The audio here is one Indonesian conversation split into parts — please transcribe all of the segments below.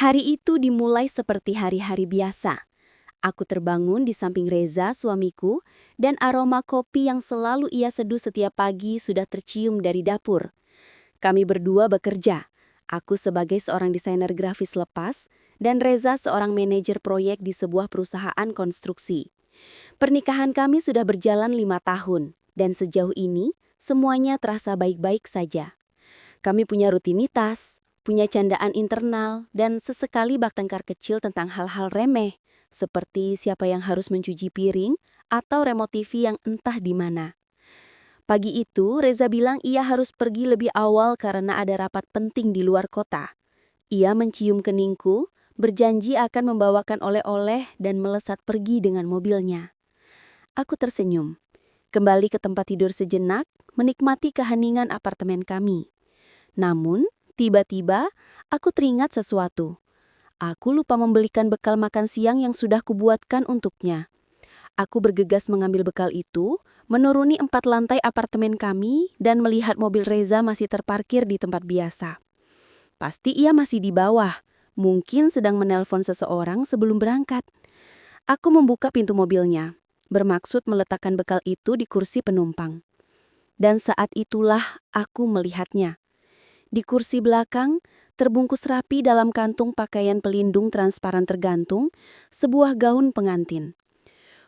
Hari itu dimulai seperti hari-hari biasa. Aku terbangun di samping Reza, suamiku, dan aroma kopi yang selalu ia seduh setiap pagi sudah tercium dari dapur. Kami berdua bekerja. Aku sebagai seorang desainer grafis lepas, dan Reza seorang manajer proyek di sebuah perusahaan konstruksi. Pernikahan kami sudah berjalan 5 tahun, dan sejauh ini semuanya terasa baik-baik saja. Kami punya rutinitas, punya candaan internal, dan sesekali bertengkar kecil tentang hal-hal remeh, seperti siapa yang harus mencuci piring atau remote TV yang entah di mana. Pagi itu, Reza bilang ia harus pergi lebih awal karena ada rapat penting di luar kota. Ia mencium keningku, berjanji akan membawakan oleh-oleh dan melesat pergi dengan mobilnya. Aku tersenyum, kembali ke tempat tidur sejenak, menikmati keheningan apartemen kami. Namun, tiba-tiba aku teringat sesuatu. Aku lupa membelikan bekal makan siang yang sudah kubuatkan untuknya. Aku bergegas mengambil bekal itu, menuruni 4 lantai apartemen kami, dan melihat mobil Reza masih terparkir di tempat biasa. Pasti ia masih di bawah, mungkin sedang menelpon seseorang sebelum berangkat. Aku membuka pintu mobilnya, bermaksud meletakkan bekal itu di kursi penumpang. Dan saat itulah aku melihatnya. Di kursi belakang, terbungkus rapi dalam kantung pakaian pelindung transparan tergantung, sebuah gaun pengantin.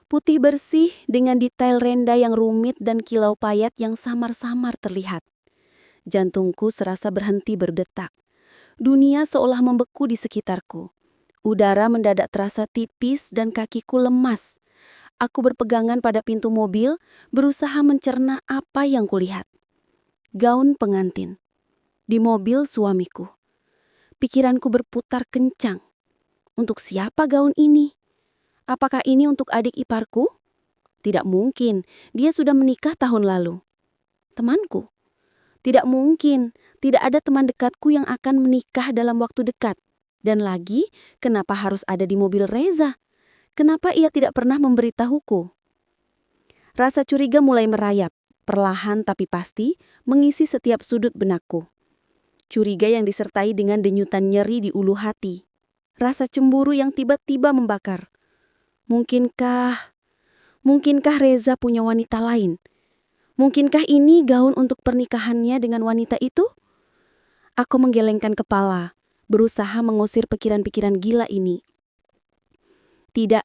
Putih bersih dengan detail renda yang rumit dan kilau payat yang samar-samar terlihat. Jantungku serasa berhenti berdetak. Dunia seolah membeku di sekitarku. Udara mendadak terasa tipis dan kakiku lemas. Aku berpegangan pada pintu mobil, berusaha mencerna apa yang kulihat. Gaun pengantin. Di mobil suamiku. Pikiranku berputar kencang. Untuk siapa gaun ini? Apakah ini untuk adik iparku? Tidak mungkin, dia sudah menikah tahun lalu. Temanku? Tidak mungkin, tidak ada teman dekatku yang akan menikah dalam waktu dekat. Dan lagi, kenapa harus ada di mobil Reza? Kenapa ia tidak pernah memberitahuku? Rasa curiga mulai merayap, perlahan tapi pasti, mengisi setiap sudut benakku. Curiga yang disertai dengan denyutan nyeri di ulu hati. Rasa cemburu yang tiba-tiba membakar. Mungkinkah Reza punya wanita lain? Mungkinkah ini gaun untuk pernikahannya dengan wanita itu? Aku menggelengkan kepala, berusaha mengusir pikiran-pikiran gila ini. Tidak,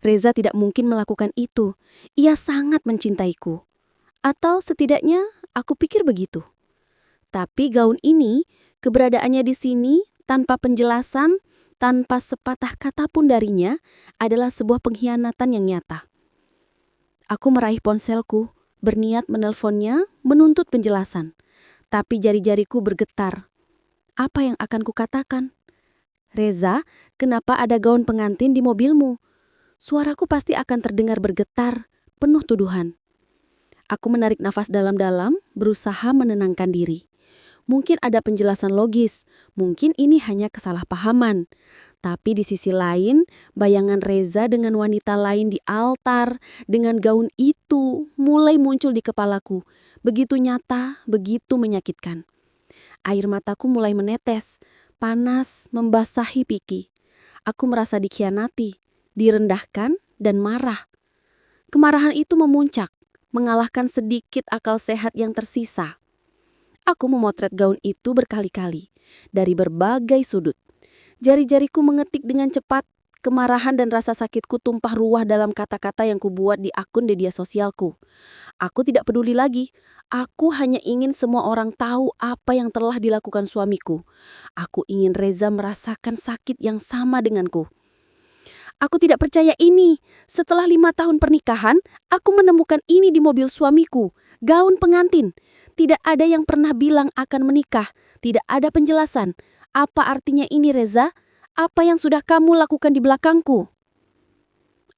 Reza tidak mungkin melakukan itu. Ia sangat mencintaiku. Atau setidaknya aku pikir begitu. Tapi gaun ini, keberadaannya di sini, tanpa penjelasan, tanpa sepatah kata pun darinya, adalah sebuah pengkhianatan yang nyata. Aku meraih ponselku, berniat menelponnya, menuntut penjelasan. Tapi jari-jariku bergetar. Apa yang akan kukatakan? Reza, kenapa ada gaun pengantin di mobilmu? Suaraku pasti akan terdengar bergetar, penuh tuduhan. Aku menarik nafas dalam-dalam, berusaha menenangkan diri. Mungkin ada penjelasan logis, mungkin ini hanya kesalahpahaman. Tapi di sisi lain, bayangan Reza dengan wanita lain di altar, dengan gaun itu, mulai muncul di kepalaku. Begitu nyata, begitu menyakitkan. Air mataku mulai menetes, panas, membasahi pipi. Aku merasa dikhianati, direndahkan, dan marah. Kemarahan itu memuncak, mengalahkan sedikit akal sehat yang tersisa. Aku memotret gaun itu berkali-kali, dari berbagai sudut. Jari-jariku mengetik dengan cepat, kemarahan dan rasa sakitku tumpah ruah dalam kata-kata yang kubuat di akun media sosialku. Aku tidak peduli lagi, aku hanya ingin semua orang tahu apa yang telah dilakukan suamiku. Aku ingin Reza merasakan sakit yang sama denganku. Aku tidak percaya ini. Setelah 5 tahun pernikahan, aku menemukan ini di mobil suamiku. Gaun pengantin. Tidak ada yang pernah bilang akan menikah. Tidak ada penjelasan. Apa artinya ini, Reza? Apa yang sudah kamu lakukan di belakangku?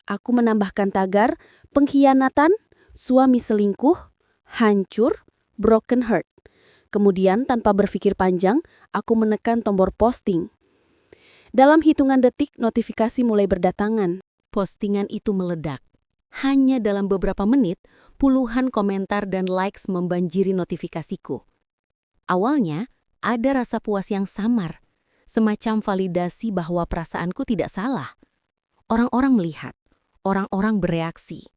Aku menambahkan tagar, pengkhianatan, suami selingkuh, hancur, broken heart. Kemudian tanpa berpikir panjang, aku menekan tombol posting. Dalam hitungan detik, notifikasi mulai berdatangan. Postingan itu meledak. Hanya dalam beberapa menit, puluhan komentar dan likes membanjiri notifikasiku. Awalnya, ada rasa puas yang samar. semacam validasi bahwa perasaanku tidak salah. Orang-orang melihat, orang-orang bereaksi.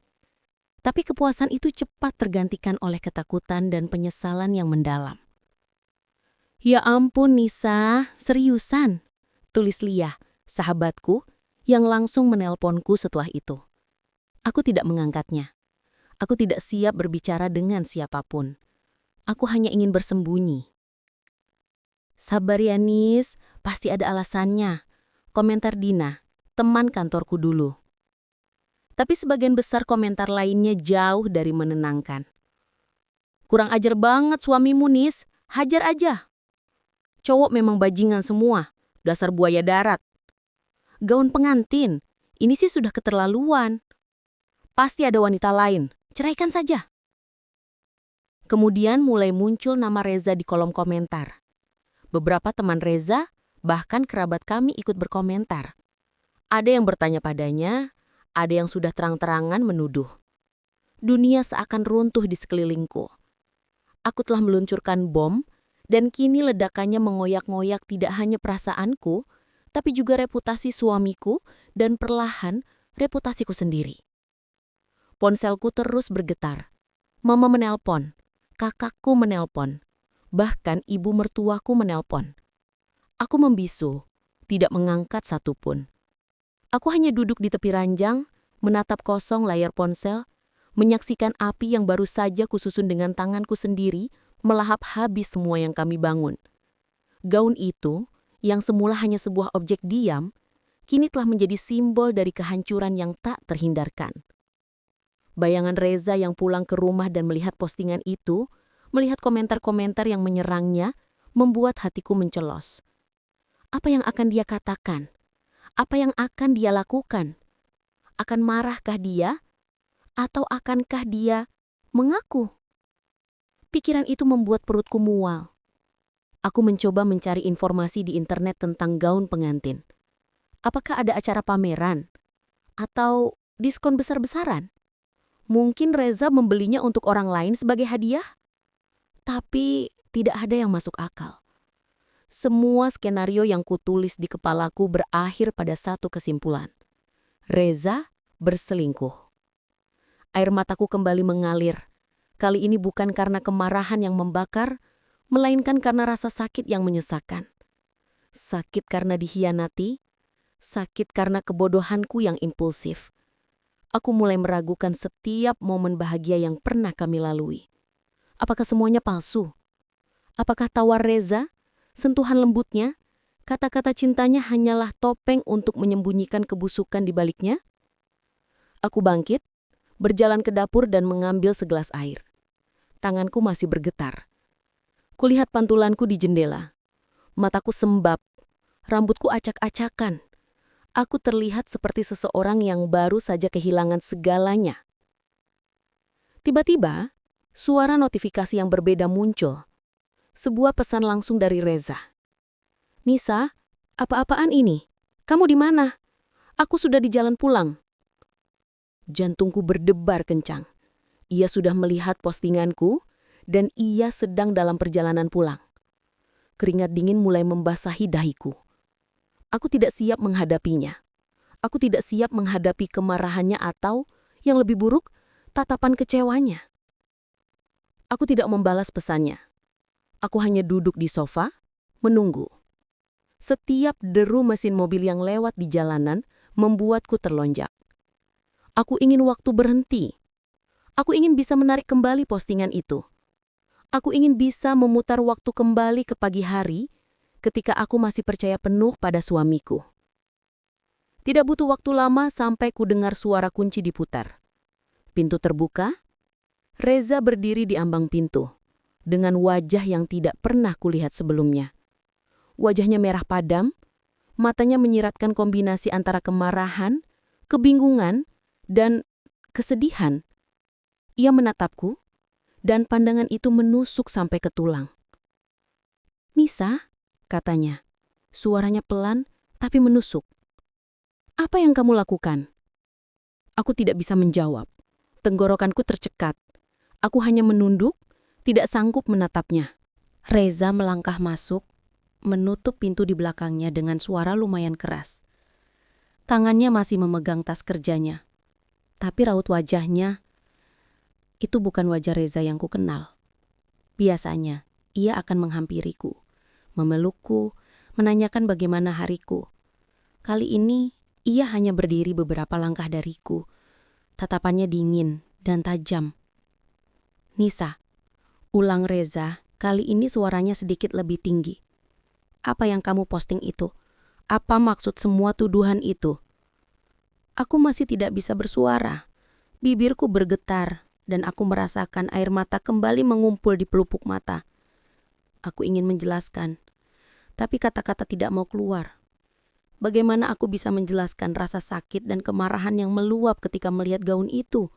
Tapi kepuasan itu cepat tergantikan oleh ketakutan dan penyesalan yang mendalam. "Ya ampun Nisa, seriusan?" tulis Lia, sahabatku, yang langsung menelponku setelah itu. Aku tidak mengangkatnya. Aku tidak siap berbicara dengan siapapun. Aku hanya ingin bersembunyi. "Sabar ya Nis, pasti ada alasannya," komentar Dina, teman kantorku dulu. Tapi sebagian besar komentar lainnya jauh dari menenangkan. "Kurang ajar banget suamimu Nis, hajar aja. Cowok memang bajingan semua, dasar buaya darat. Gaun pengantin, ini sih sudah keterlaluan. Pasti ada wanita lain, ceraikan saja." Kemudian mulai muncul nama Reza di kolom komentar. Beberapa teman Reza, bahkan kerabat kami ikut berkomentar. Ada yang bertanya padanya, ada yang sudah terang-terangan menuduh. Dunia seakan runtuh di sekelilingku. Aku telah meluncurkan bom, dan kini ledakannya mengoyak-ngoyak tidak hanya perasaanku, tapi juga reputasi suamiku dan perlahan reputasiku sendiri. Ponselku terus bergetar. Mama menelpon, kakakku menelpon, bahkan ibu mertuaku menelpon. Aku membisu, tidak mengangkat satupun. Aku hanya duduk di tepi ranjang, menatap kosong layar ponsel, menyaksikan api yang baru saja kususun dengan tanganku sendiri melahap habis semua yang kami bangun. Gaun itu, yang semula hanya sebuah objek diam, kini telah menjadi simbol dari kehancuran yang tak terhindarkan. Bayangan Reza yang pulang ke rumah dan melihat postingan itu, melihat komentar-komentar yang menyerangnya, membuat hatiku mencelos. Apa yang akan dia katakan? Apa yang akan dia lakukan? Akan marahkah dia? Atau akankah dia mengaku? Pikiran itu membuat perutku mual. Aku mencoba mencari informasi di internet tentang gaun pengantin. Apakah ada acara pameran? Atau diskon besar-besaran? Mungkin Reza membelinya untuk orang lain sebagai hadiah? Tapi tidak ada yang masuk akal. Semua skenario yang kutulis di kepalaku berakhir pada satu kesimpulan. Reza berselingkuh. Air mataku kembali mengalir. Kali ini bukan karena kemarahan yang membakar, melainkan karena rasa sakit yang menyesakkan. Sakit karena dikhianati, sakit karena kebodohanku yang impulsif. Aku mulai meragukan setiap momen bahagia yang pernah kami lalui. Apakah semuanya palsu? Apakah tawar Reza, sentuhan lembutnya, kata-kata cintanya hanyalah topeng untuk menyembunyikan kebusukan di baliknya? Aku bangkit, berjalan ke dapur dan mengambil segelas air. Tanganku masih bergetar. Kulihat pantulanku di jendela. Mataku sembab, rambutku acak-acakan. Aku terlihat seperti seseorang yang baru saja kehilangan segalanya. Tiba-tiba, suara notifikasi yang berbeda muncul. Sebuah pesan langsung dari Reza. "Nisa, apa-apaan ini? Kamu di mana? Aku sudah di jalan pulang." Jantungku berdebar kencang. Ia sudah melihat postinganku dan ia sedang dalam perjalanan pulang. Keringat dingin mulai membasahi dahiku. Aku tidak siap menghadapinya. Aku tidak siap menghadapi kemarahannya atau, yang lebih buruk, tatapan kecewanya. Aku tidak membalas pesannya. Aku hanya duduk di sofa, menunggu. Setiap deru mesin mobil yang lewat di jalanan membuatku terlonjak. Aku ingin waktu berhenti. Aku ingin bisa menarik kembali postingan itu. Aku ingin bisa memutar waktu kembali ke pagi hari ketika aku masih percaya penuh pada suamiku. Tidak butuh waktu lama sampai ku dengar suara kunci diputar. Pintu terbuka. Reza berdiri di ambang pintu dengan wajah yang tidak pernah kulihat sebelumnya. Wajahnya merah padam, matanya menyiratkan kombinasi antara kemarahan, kebingungan, dan kesedihan. Ia menatapku, dan pandangan itu menusuk sampai ke tulang. "Nisa," katanya. Suaranya pelan, tapi menusuk. "Apa yang kamu lakukan?" Aku tidak bisa menjawab. Tenggorokanku tercekat. Aku hanya menunduk, tidak sanggup menatapnya. Reza melangkah masuk, menutup pintu di belakangnya dengan suara lumayan keras. Tangannya masih memegang tas kerjanya. Tapi raut wajahnya, itu bukan wajah Reza yang kukenal. Biasanya, ia akan menghampiriku, memelukku, menanyakan bagaimana hariku. Kali ini, ia hanya berdiri beberapa langkah dariku. Tatapannya dingin dan tajam. "Nisa," ulang Reza, kali ini suaranya sedikit lebih tinggi. "Apa yang kamu posting itu? Apa maksud semua tuduhan itu?" Aku masih tidak bisa bersuara. Bibirku bergetar dan aku merasakan air mata kembali mengumpul di pelupuk mata. Aku ingin menjelaskan, tapi kata-kata tidak mau keluar. Bagaimana aku bisa menjelaskan rasa sakit dan kemarahan yang meluap ketika melihat gaun itu?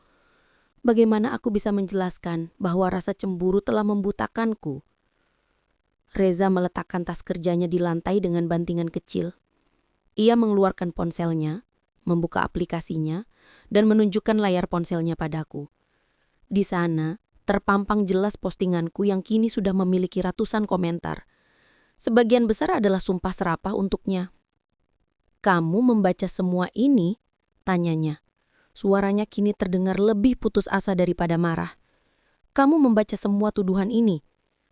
Bagaimana aku bisa menjelaskan bahwa rasa cemburu telah membutakanku? Reza meletakkan tas kerjanya di lantai dengan bantingan kecil. Ia mengeluarkan ponselnya, membuka aplikasinya, dan menunjukkan layar ponselnya padaku. Di sana, terpampang jelas postinganku yang kini sudah memiliki ratusan komentar. Sebagian besar adalah sumpah serapah untuknya. "Kamu membaca semua ini?" tanyanya. Suaranya kini terdengar lebih putus asa daripada marah. "Kamu membaca semua tuduhan ini?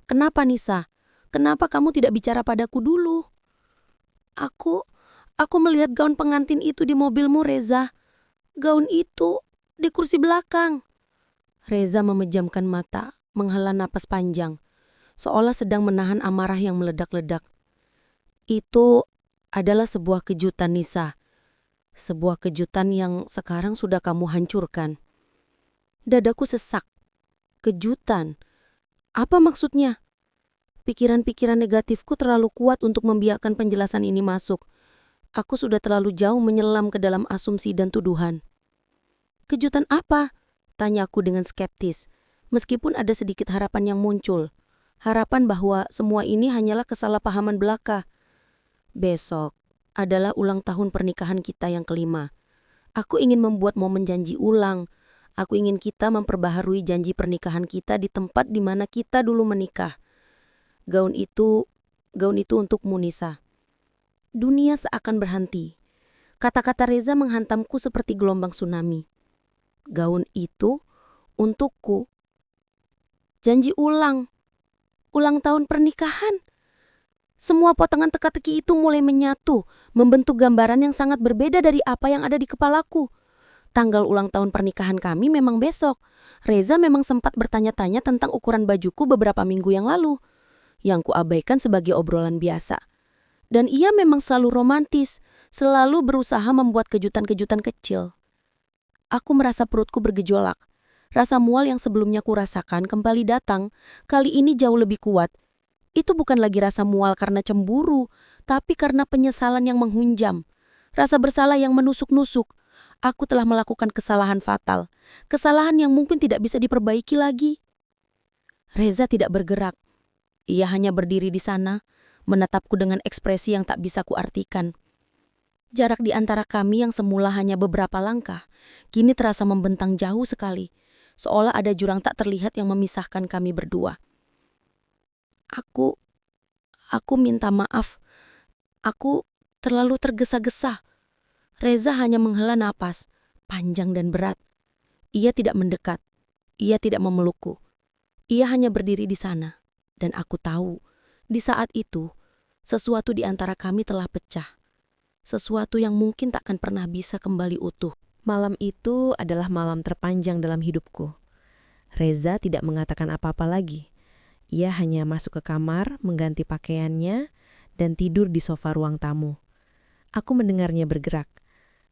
Kenapa, Nisa? Kenapa kamu tidak bicara padaku dulu?" Aku melihat gaun pengantin itu di mobilmu, Reza. Gaun itu di kursi belakang." Reza memejamkan mata, menghela napas panjang, seolah sedang menahan amarah yang meledak-ledak. "Itu adalah sebuah kejutan, Nisa. Sebuah kejutan yang sekarang sudah kamu hancurkan." Dadaku sesak. Kejutan? Apa maksudnya? Pikiran-pikiran negatifku terlalu kuat untuk membiarkan penjelasan ini masuk. Aku sudah terlalu jauh menyelam ke dalam asumsi dan tuduhan. "Kejutan apa?" tanyaku dengan skeptis, meskipun ada sedikit harapan yang muncul. Harapan bahwa semua ini hanyalah kesalahpahaman belaka. "Besok adalah ulang tahun pernikahan kita yang kelima. Aku ingin membuat momen janji ulang. Aku ingin kita memperbaharui janji pernikahan kita di tempat di mana kita dulu menikah. Gaun itu untukmu, Nisa." Dunia seakan berhenti. Kata-kata Reza menghantamku seperti gelombang tsunami. Gaun itu untukku. Janji ulang tahun pernikahan. Semua potongan teka-teki itu mulai menyatu, membentuk gambaran yang sangat berbeda dari apa yang ada di kepalaku. Tanggal ulang tahun pernikahan kami memang besok. Reza memang sempat bertanya-tanya tentang ukuran bajuku beberapa minggu yang lalu, yang kuabaikan sebagai obrolan biasa. Dan ia memang selalu romantis, selalu berusaha membuat kejutan-kejutan kecil. Aku merasa perutku bergejolak. Rasa mual yang sebelumnya kurasakan kembali datang, kali ini jauh lebih kuat. Itu bukan lagi rasa mual karena cemburu, tapi karena penyesalan yang menghunjam. Rasa bersalah yang menusuk-nusuk. Aku telah melakukan kesalahan fatal. Kesalahan yang mungkin tidak bisa diperbaiki lagi. Reza tidak bergerak. Ia hanya berdiri di sana, menatapku dengan ekspresi yang tak bisa kuartikan. Jarak di antara kami yang semula hanya beberapa langkah, kini terasa membentang jauh sekali, seolah ada jurang tak terlihat yang memisahkan kami berdua. Aku minta maaf. Aku terlalu tergesa-gesa." Reza hanya menghela napas, panjang dan berat. Ia tidak mendekat. Ia tidak memelukku. Ia hanya berdiri di sana. Dan aku tahu, di saat itu, sesuatu di antara kami telah pecah. Sesuatu yang mungkin tak akan pernah bisa kembali utuh. Malam itu adalah malam terpanjang dalam hidupku. Reza tidak mengatakan apa-apa lagi. Ia hanya masuk ke kamar, mengganti pakaiannya, dan tidur di sofa ruang tamu. Aku mendengarnya bergerak.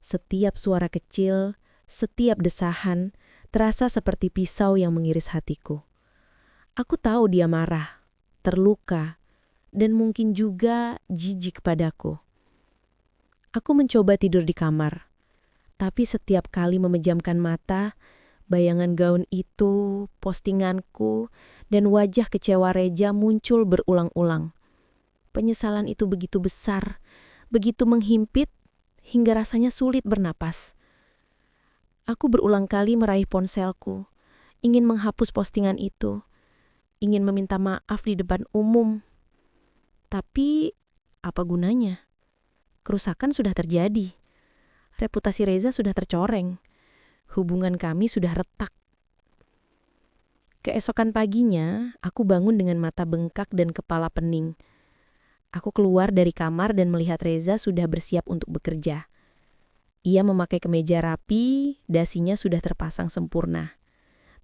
Setiap suara kecil, setiap desahan, terasa seperti pisau yang mengiris hatiku. Aku tahu dia marah, terluka, dan mungkin juga jijik padaku. Aku mencoba tidur di kamar, tapi setiap kali memejamkan mata, bayangan gaun itu, postinganku, dan wajah kecewa Reza muncul berulang-ulang. Penyesalan itu begitu besar, begitu menghimpit, hingga rasanya sulit bernapas. Aku berulang kali meraih ponselku, ingin menghapus postingan itu, ingin meminta maaf di depan umum. Tapi apa gunanya? Kerusakan sudah terjadi. Reputasi Reza sudah tercoreng. Hubungan kami sudah retak. Keesokan paginya, aku bangun dengan mata bengkak dan kepala pening. Aku keluar dari kamar dan melihat Reza sudah bersiap untuk bekerja. Ia memakai kemeja rapi, dasinya sudah terpasang sempurna.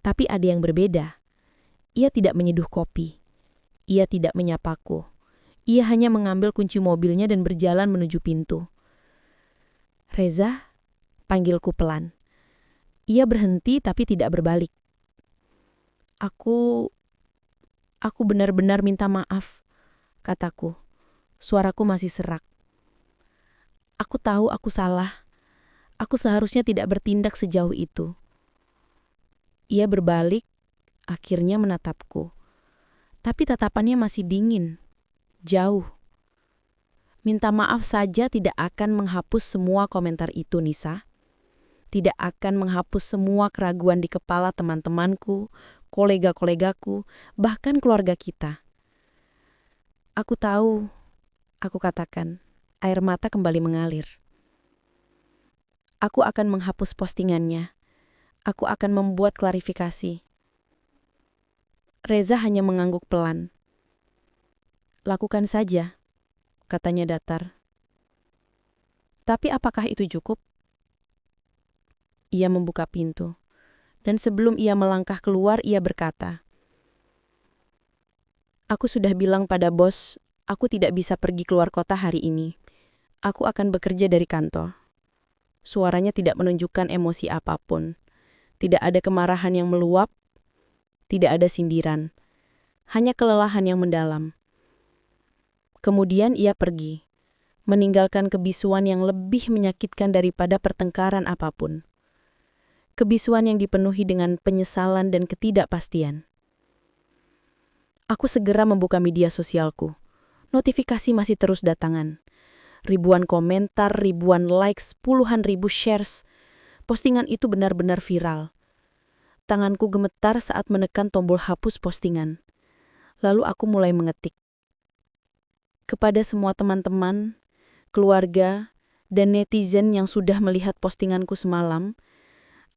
Tapi ada yang berbeda. Ia tidak menyeduh kopi. Ia tidak menyapaku. Ia hanya mengambil kunci mobilnya dan berjalan menuju pintu. "Reza," panggilku pelan. Ia berhenti tapi tidak berbalik. Aku benar-benar minta maaf," kataku. Suaraku masih serak. "Aku tahu aku salah. Aku seharusnya tidak bertindak sejauh itu." Ia berbalik, akhirnya menatapku. Tapi tatapannya masih dingin, jauh. Minta maaf saja tidak akan menghapus semua komentar itu, Nisa. Tidak akan menghapus semua keraguan di kepala teman-temanku, kolega-kolegaku, bahkan keluarga kita. "Aku tahu," aku katakan. Air mata kembali mengalir. "Aku akan menghapus postingannya. Aku akan membuat klarifikasi." Reza hanya mengangguk pelan. "Lakukan saja," katanya datar. "Tapi apakah itu cukup?" Ia membuka pintu. Dan sebelum ia melangkah keluar, ia berkata, "Aku sudah bilang pada bos, aku tidak bisa pergi keluar kota hari ini. Aku akan bekerja dari kantor." Suaranya tidak menunjukkan emosi apapun. Tidak ada kemarahan yang meluap, tidak ada sindiran. Hanya kelelahan yang mendalam. Kemudian ia pergi, meninggalkan kebisuan yang lebih menyakitkan daripada pertengkaran apapun. Kebisuan yang dipenuhi dengan penyesalan dan ketidakpastian. Aku segera membuka media sosialku. Notifikasi masih terus datangan. Ribuan komentar, ribuan likes, puluhan ribu shares. Postingan itu benar-benar viral. Tanganku gemetar saat menekan tombol hapus postingan. Lalu aku mulai mengetik. "Kepada semua teman-teman, keluarga, dan netizen yang sudah melihat postinganku semalam,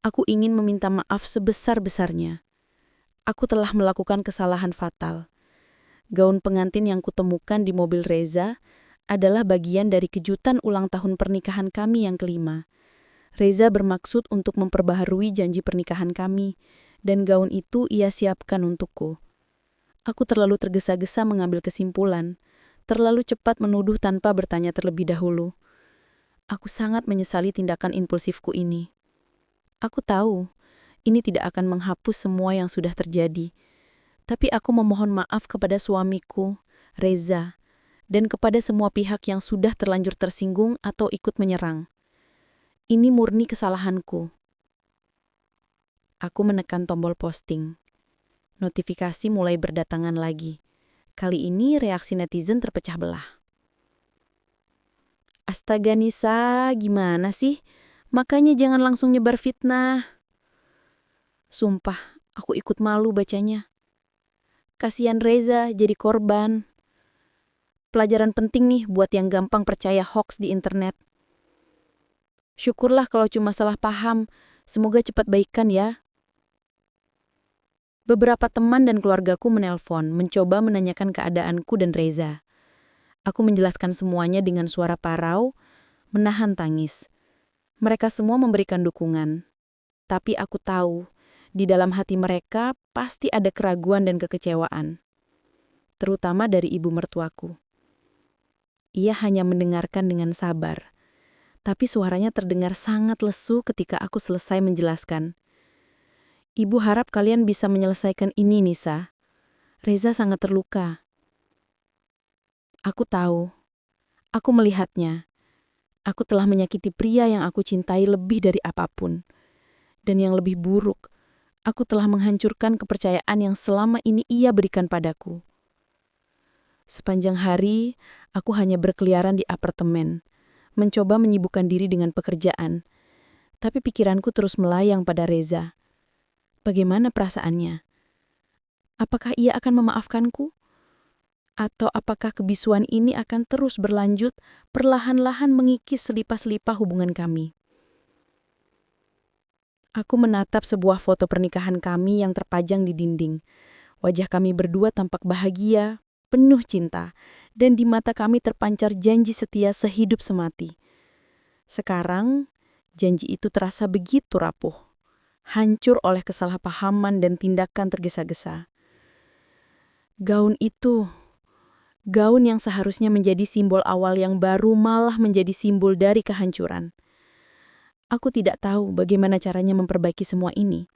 aku ingin meminta maaf sebesar-besarnya. Aku telah melakukan kesalahan fatal. Gaun pengantin yang kutemukan di mobil Reza adalah bagian dari kejutan ulang tahun pernikahan kami yang kelima. Reza bermaksud untuk memperbaharui janji pernikahan kami, dan gaun itu ia siapkan untukku. Aku terlalu tergesa-gesa mengambil kesimpulan, terlalu cepat menuduh tanpa bertanya terlebih dahulu. Aku sangat menyesali tindakan impulsifku ini. Aku tahu, ini tidak akan menghapus semua yang sudah terjadi. Tapi aku memohon maaf kepada suamiku, Reza, dan kepada semua pihak yang sudah terlanjur tersinggung atau ikut menyerang. Ini murni kesalahanku." Aku menekan tombol posting. Notifikasi mulai berdatangan lagi. Kali ini reaksi netizen terpecah belah. "Astaga Nisa, gimana sih? Makanya jangan langsung nyebar fitnah." Sumpah, aku ikut malu bacanya. Kasihan Reza jadi korban. Pelajaran penting nih buat yang gampang percaya hoax di internet. Syukurlah kalau cuma salah paham. Semoga cepat baikan ya. Beberapa teman dan keluargaku menelpon, mencoba menanyakan keadaanku dan Reza. Aku menjelaskan semuanya dengan suara parau, menahan tangis. Mereka semua memberikan dukungan. Tapi aku tahu, di dalam hati mereka pasti ada keraguan dan kekecewaan. Terutama dari ibu mertuaku. Ia hanya mendengarkan dengan sabar. Tapi suaranya terdengar sangat lesu ketika aku selesai menjelaskan. "Ibu harap kalian bisa menyelesaikan ini, Nisa. Reza sangat terluka." Aku tahu. Aku melihatnya. Aku telah menyakiti pria yang aku cintai lebih dari apapun. Dan yang lebih buruk, aku telah menghancurkan kepercayaan yang selama ini ia berikan padaku. Sepanjang hari, aku hanya berkeliaran di apartemen, mencoba menyibukkan diri dengan pekerjaan. Tapi pikiranku terus melayang pada Reza. Bagaimana perasaannya? Apakah ia akan memaafkanku? Atau apakah kebisuan ini akan terus berlanjut, perlahan-lahan mengikis selipah-selipah hubungan kami? Aku menatap sebuah foto pernikahan kami yang terpajang di dinding. Wajah kami berdua tampak bahagia, penuh cinta, dan di mata kami terpancar janji setia sehidup semati. Sekarang, janji itu terasa begitu rapuh, hancur oleh kesalahpahaman dan tindakan tergesa-gesa. Gaun itu, gaun yang seharusnya menjadi simbol awal yang baru malah menjadi simbol dari kehancuran. Aku tidak tahu bagaimana caranya memperbaiki semua ini.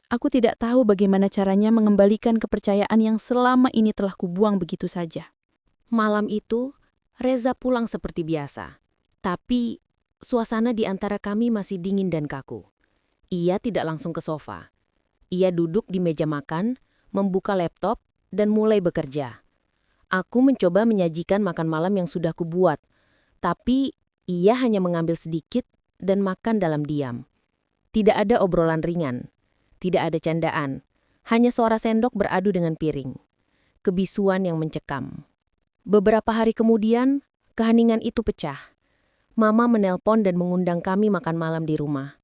Aku tidak tahu bagaimana caranya mengembalikan kepercayaan yang selama ini telah kubuang begitu saja. Malam itu, Reza pulang seperti biasa. Tapi, suasana di antara kami masih dingin dan kaku. Ia tidak langsung ke sofa. Ia duduk di meja makan, membuka laptop, dan mulai bekerja. Aku mencoba menyajikan makan malam yang sudah kubuat, tapi ia hanya mengambil sedikit dan makan dalam diam. Tidak ada obrolan ringan, tidak ada candaan, hanya suara sendok beradu dengan piring. Kebisuan yang mencekam. Beberapa hari kemudian, keheningan itu pecah. Mama menelpon dan mengundang kami makan malam di rumah.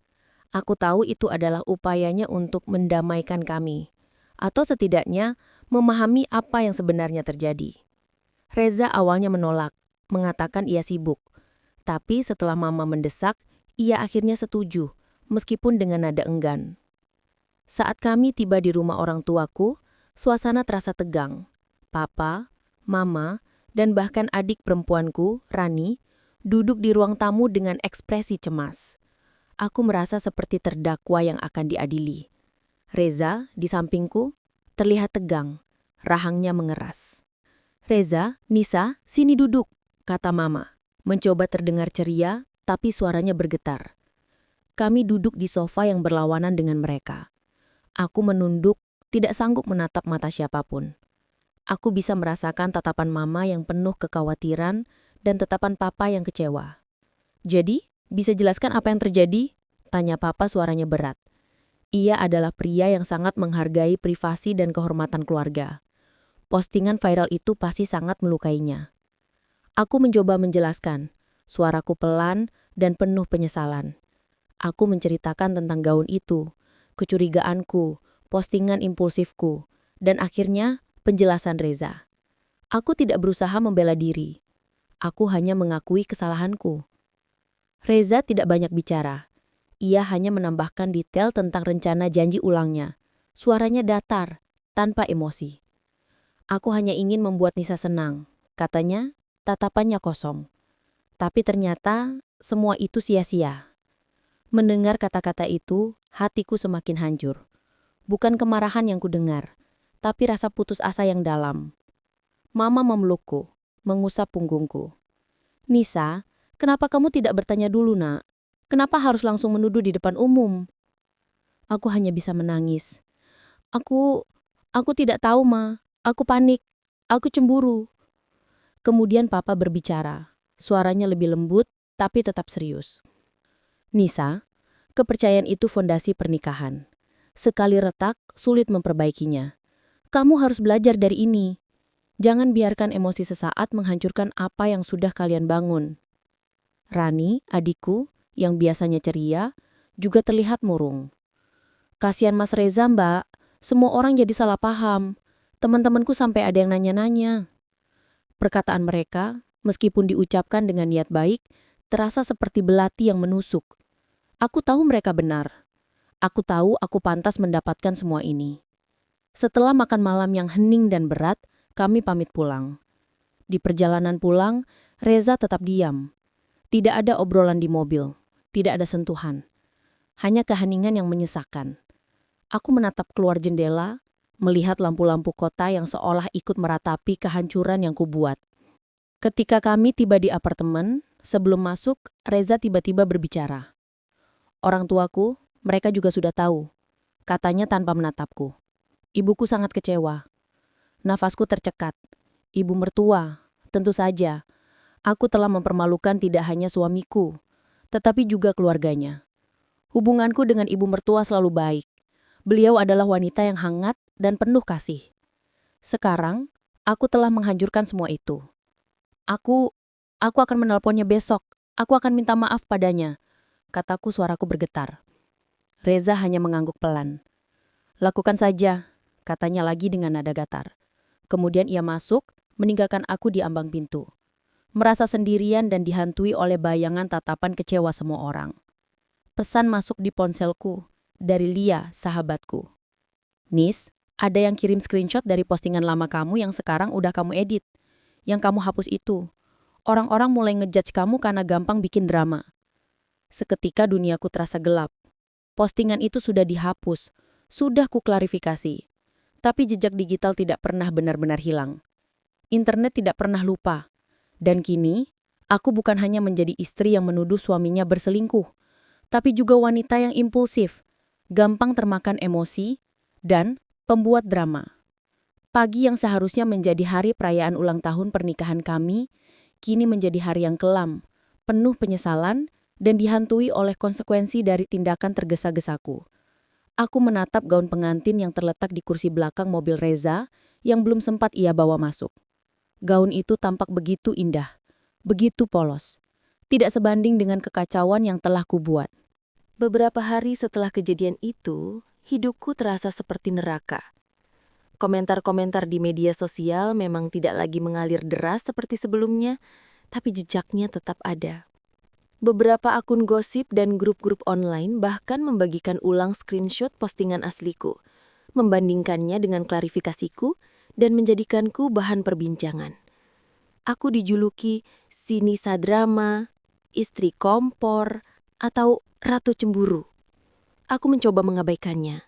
Aku tahu itu adalah upayanya untuk mendamaikan kami, atau setidaknya memahami apa yang sebenarnya terjadi. Reza awalnya menolak, mengatakan ia sibuk. Tapi setelah Mama mendesak, ia akhirnya setuju, meskipun dengan nada enggan. Saat kami tiba di rumah orang tuaku, suasana terasa tegang. Papa, Mama, dan bahkan adik perempuanku, Rani, duduk di ruang tamu dengan ekspresi cemas. Aku merasa seperti terdakwa yang akan diadili. Reza, di sampingku, terlihat tegang, rahangnya mengeras. "Reza, Nisa, sini duduk," kata Mama. Mencoba terdengar ceria, tapi suaranya bergetar. Kami duduk di sofa yang berlawanan dengan mereka. Aku menunduk, tidak sanggup menatap mata siapapun. Aku bisa merasakan tatapan Mama yang penuh kekhawatiran dan tatapan Papa yang kecewa. "Jadi, bisa jelaskan apa yang terjadi?" tanya Papa suaranya berat. Ia adalah pria yang sangat menghargai privasi dan kehormatan keluarga. Postingan viral itu pasti sangat melukainya. Aku mencoba menjelaskan, suaraku pelan dan penuh penyesalan. Aku menceritakan tentang gaun itu, kecurigaanku, postingan impulsifku, dan akhirnya penjelasan Reza. Aku tidak berusaha membela diri. Aku hanya mengakui kesalahanku. Reza tidak banyak bicara. Ia hanya menambahkan detail tentang rencana janji ulangnya. Suaranya datar, tanpa emosi. "Aku hanya ingin membuat Nisa senang," katanya, tatapannya kosong. Tapi ternyata semua itu sia-sia. Mendengar kata-kata itu, hatiku semakin hancur. Bukan kemarahan yang kudengar, tapi rasa putus asa yang dalam. Mama memelukku, mengusap punggungku. "Nisa, kenapa kamu tidak bertanya dulu, Nak? Kenapa harus langsung menuduh di depan umum?" Aku hanya bisa menangis. Aku tidak tahu, Ma. Aku panik. Aku cemburu." Kemudian Papa berbicara. Suaranya lebih lembut, tapi tetap serius. "Nisa, kepercayaan itu fondasi pernikahan. Sekali retak, sulit memperbaikinya. Kamu harus belajar dari ini. Jangan biarkan emosi sesaat menghancurkan apa yang sudah kalian bangun." Rani, adikku, yang biasanya ceria, juga terlihat murung. "Kasihan Mas Reza, Mbak. Semua orang jadi salah paham. Teman-temanku sampai ada yang nanya-nanya." Perkataan mereka, meskipun diucapkan dengan niat baik, terasa seperti belati yang menusuk. Aku tahu mereka benar. Aku tahu aku pantas mendapatkan semua ini. Setelah makan malam yang hening dan berat, kami pamit pulang. Di perjalanan pulang, Reza tetap diam. Tidak ada obrolan di mobil, tidak ada sentuhan. Hanya keheningan yang menyesakkan. Aku menatap keluar jendela, melihat lampu-lampu kota yang seolah ikut meratapi kehancuran yang kubuat. Ketika kami tiba di apartemen, sebelum masuk, Reza tiba-tiba berbicara. "Orang tuaku, mereka juga sudah tahu," katanya tanpa menatapku. "Ibuku sangat kecewa." Nafasku tercekat. Ibu mertua, tentu saja. Aku telah mempermalukan tidak hanya suamiku, tetapi juga keluarganya. Hubunganku dengan ibu mertua selalu baik. Beliau adalah wanita yang hangat dan penuh kasih. Sekarang, Aku telah menghancurkan semua itu. Aku akan menelponnya besok. Aku akan minta maaf padanya, kataku suaraku bergetar. Reza hanya mengangguk pelan. Lakukan saja, katanya lagi dengan nada datar. Kemudian ia masuk, meninggalkan aku di ambang pintu. Merasa sendirian dan dihantui oleh bayangan tatapan kecewa semua orang. Pesan masuk di ponselku, dari Lia, sahabatku. Nis, ada yang kirim screenshot dari postingan lama kamu yang sekarang udah kamu edit. Yang kamu hapus itu. Orang-orang mulai ngejudge kamu karena gampang bikin drama. Seketika duniaku terasa gelap. Postingan itu sudah dihapus, sudah kuklarifikasi. Tapi jejak digital tidak pernah benar-benar hilang. Internet tidak pernah lupa. Dan kini, aku bukan hanya menjadi istri yang menuduh suaminya berselingkuh, tapi juga wanita yang impulsif, gampang termakan emosi, dan pembuat drama. Pagi yang seharusnya menjadi hari perayaan ulang tahun pernikahan kami, kini menjadi hari yang kelam, penuh penyesalan, dan dihantui oleh konsekuensi dari tindakan tergesa-gesaku. Aku menatap gaun pengantin yang terletak di kursi belakang mobil Reza yang belum sempat ia bawa masuk. Gaun itu tampak begitu indah, begitu polos. Tidak sebanding dengan kekacauan yang telah kubuat. Beberapa hari setelah kejadian itu, hidupku terasa seperti neraka. Komentar-komentar di media sosial memang tidak lagi mengalir deras seperti sebelumnya, tapi jejaknya tetap ada. Beberapa akun gosip dan grup-grup online bahkan membagikan ulang screenshot postingan asliku, membandingkannya dengan klarifikasiku, dan menjadikanku bahan perbincangan. Aku dijuluki si Nisa drama, istri kompor, atau ratu cemburu. Aku mencoba mengabaikannya,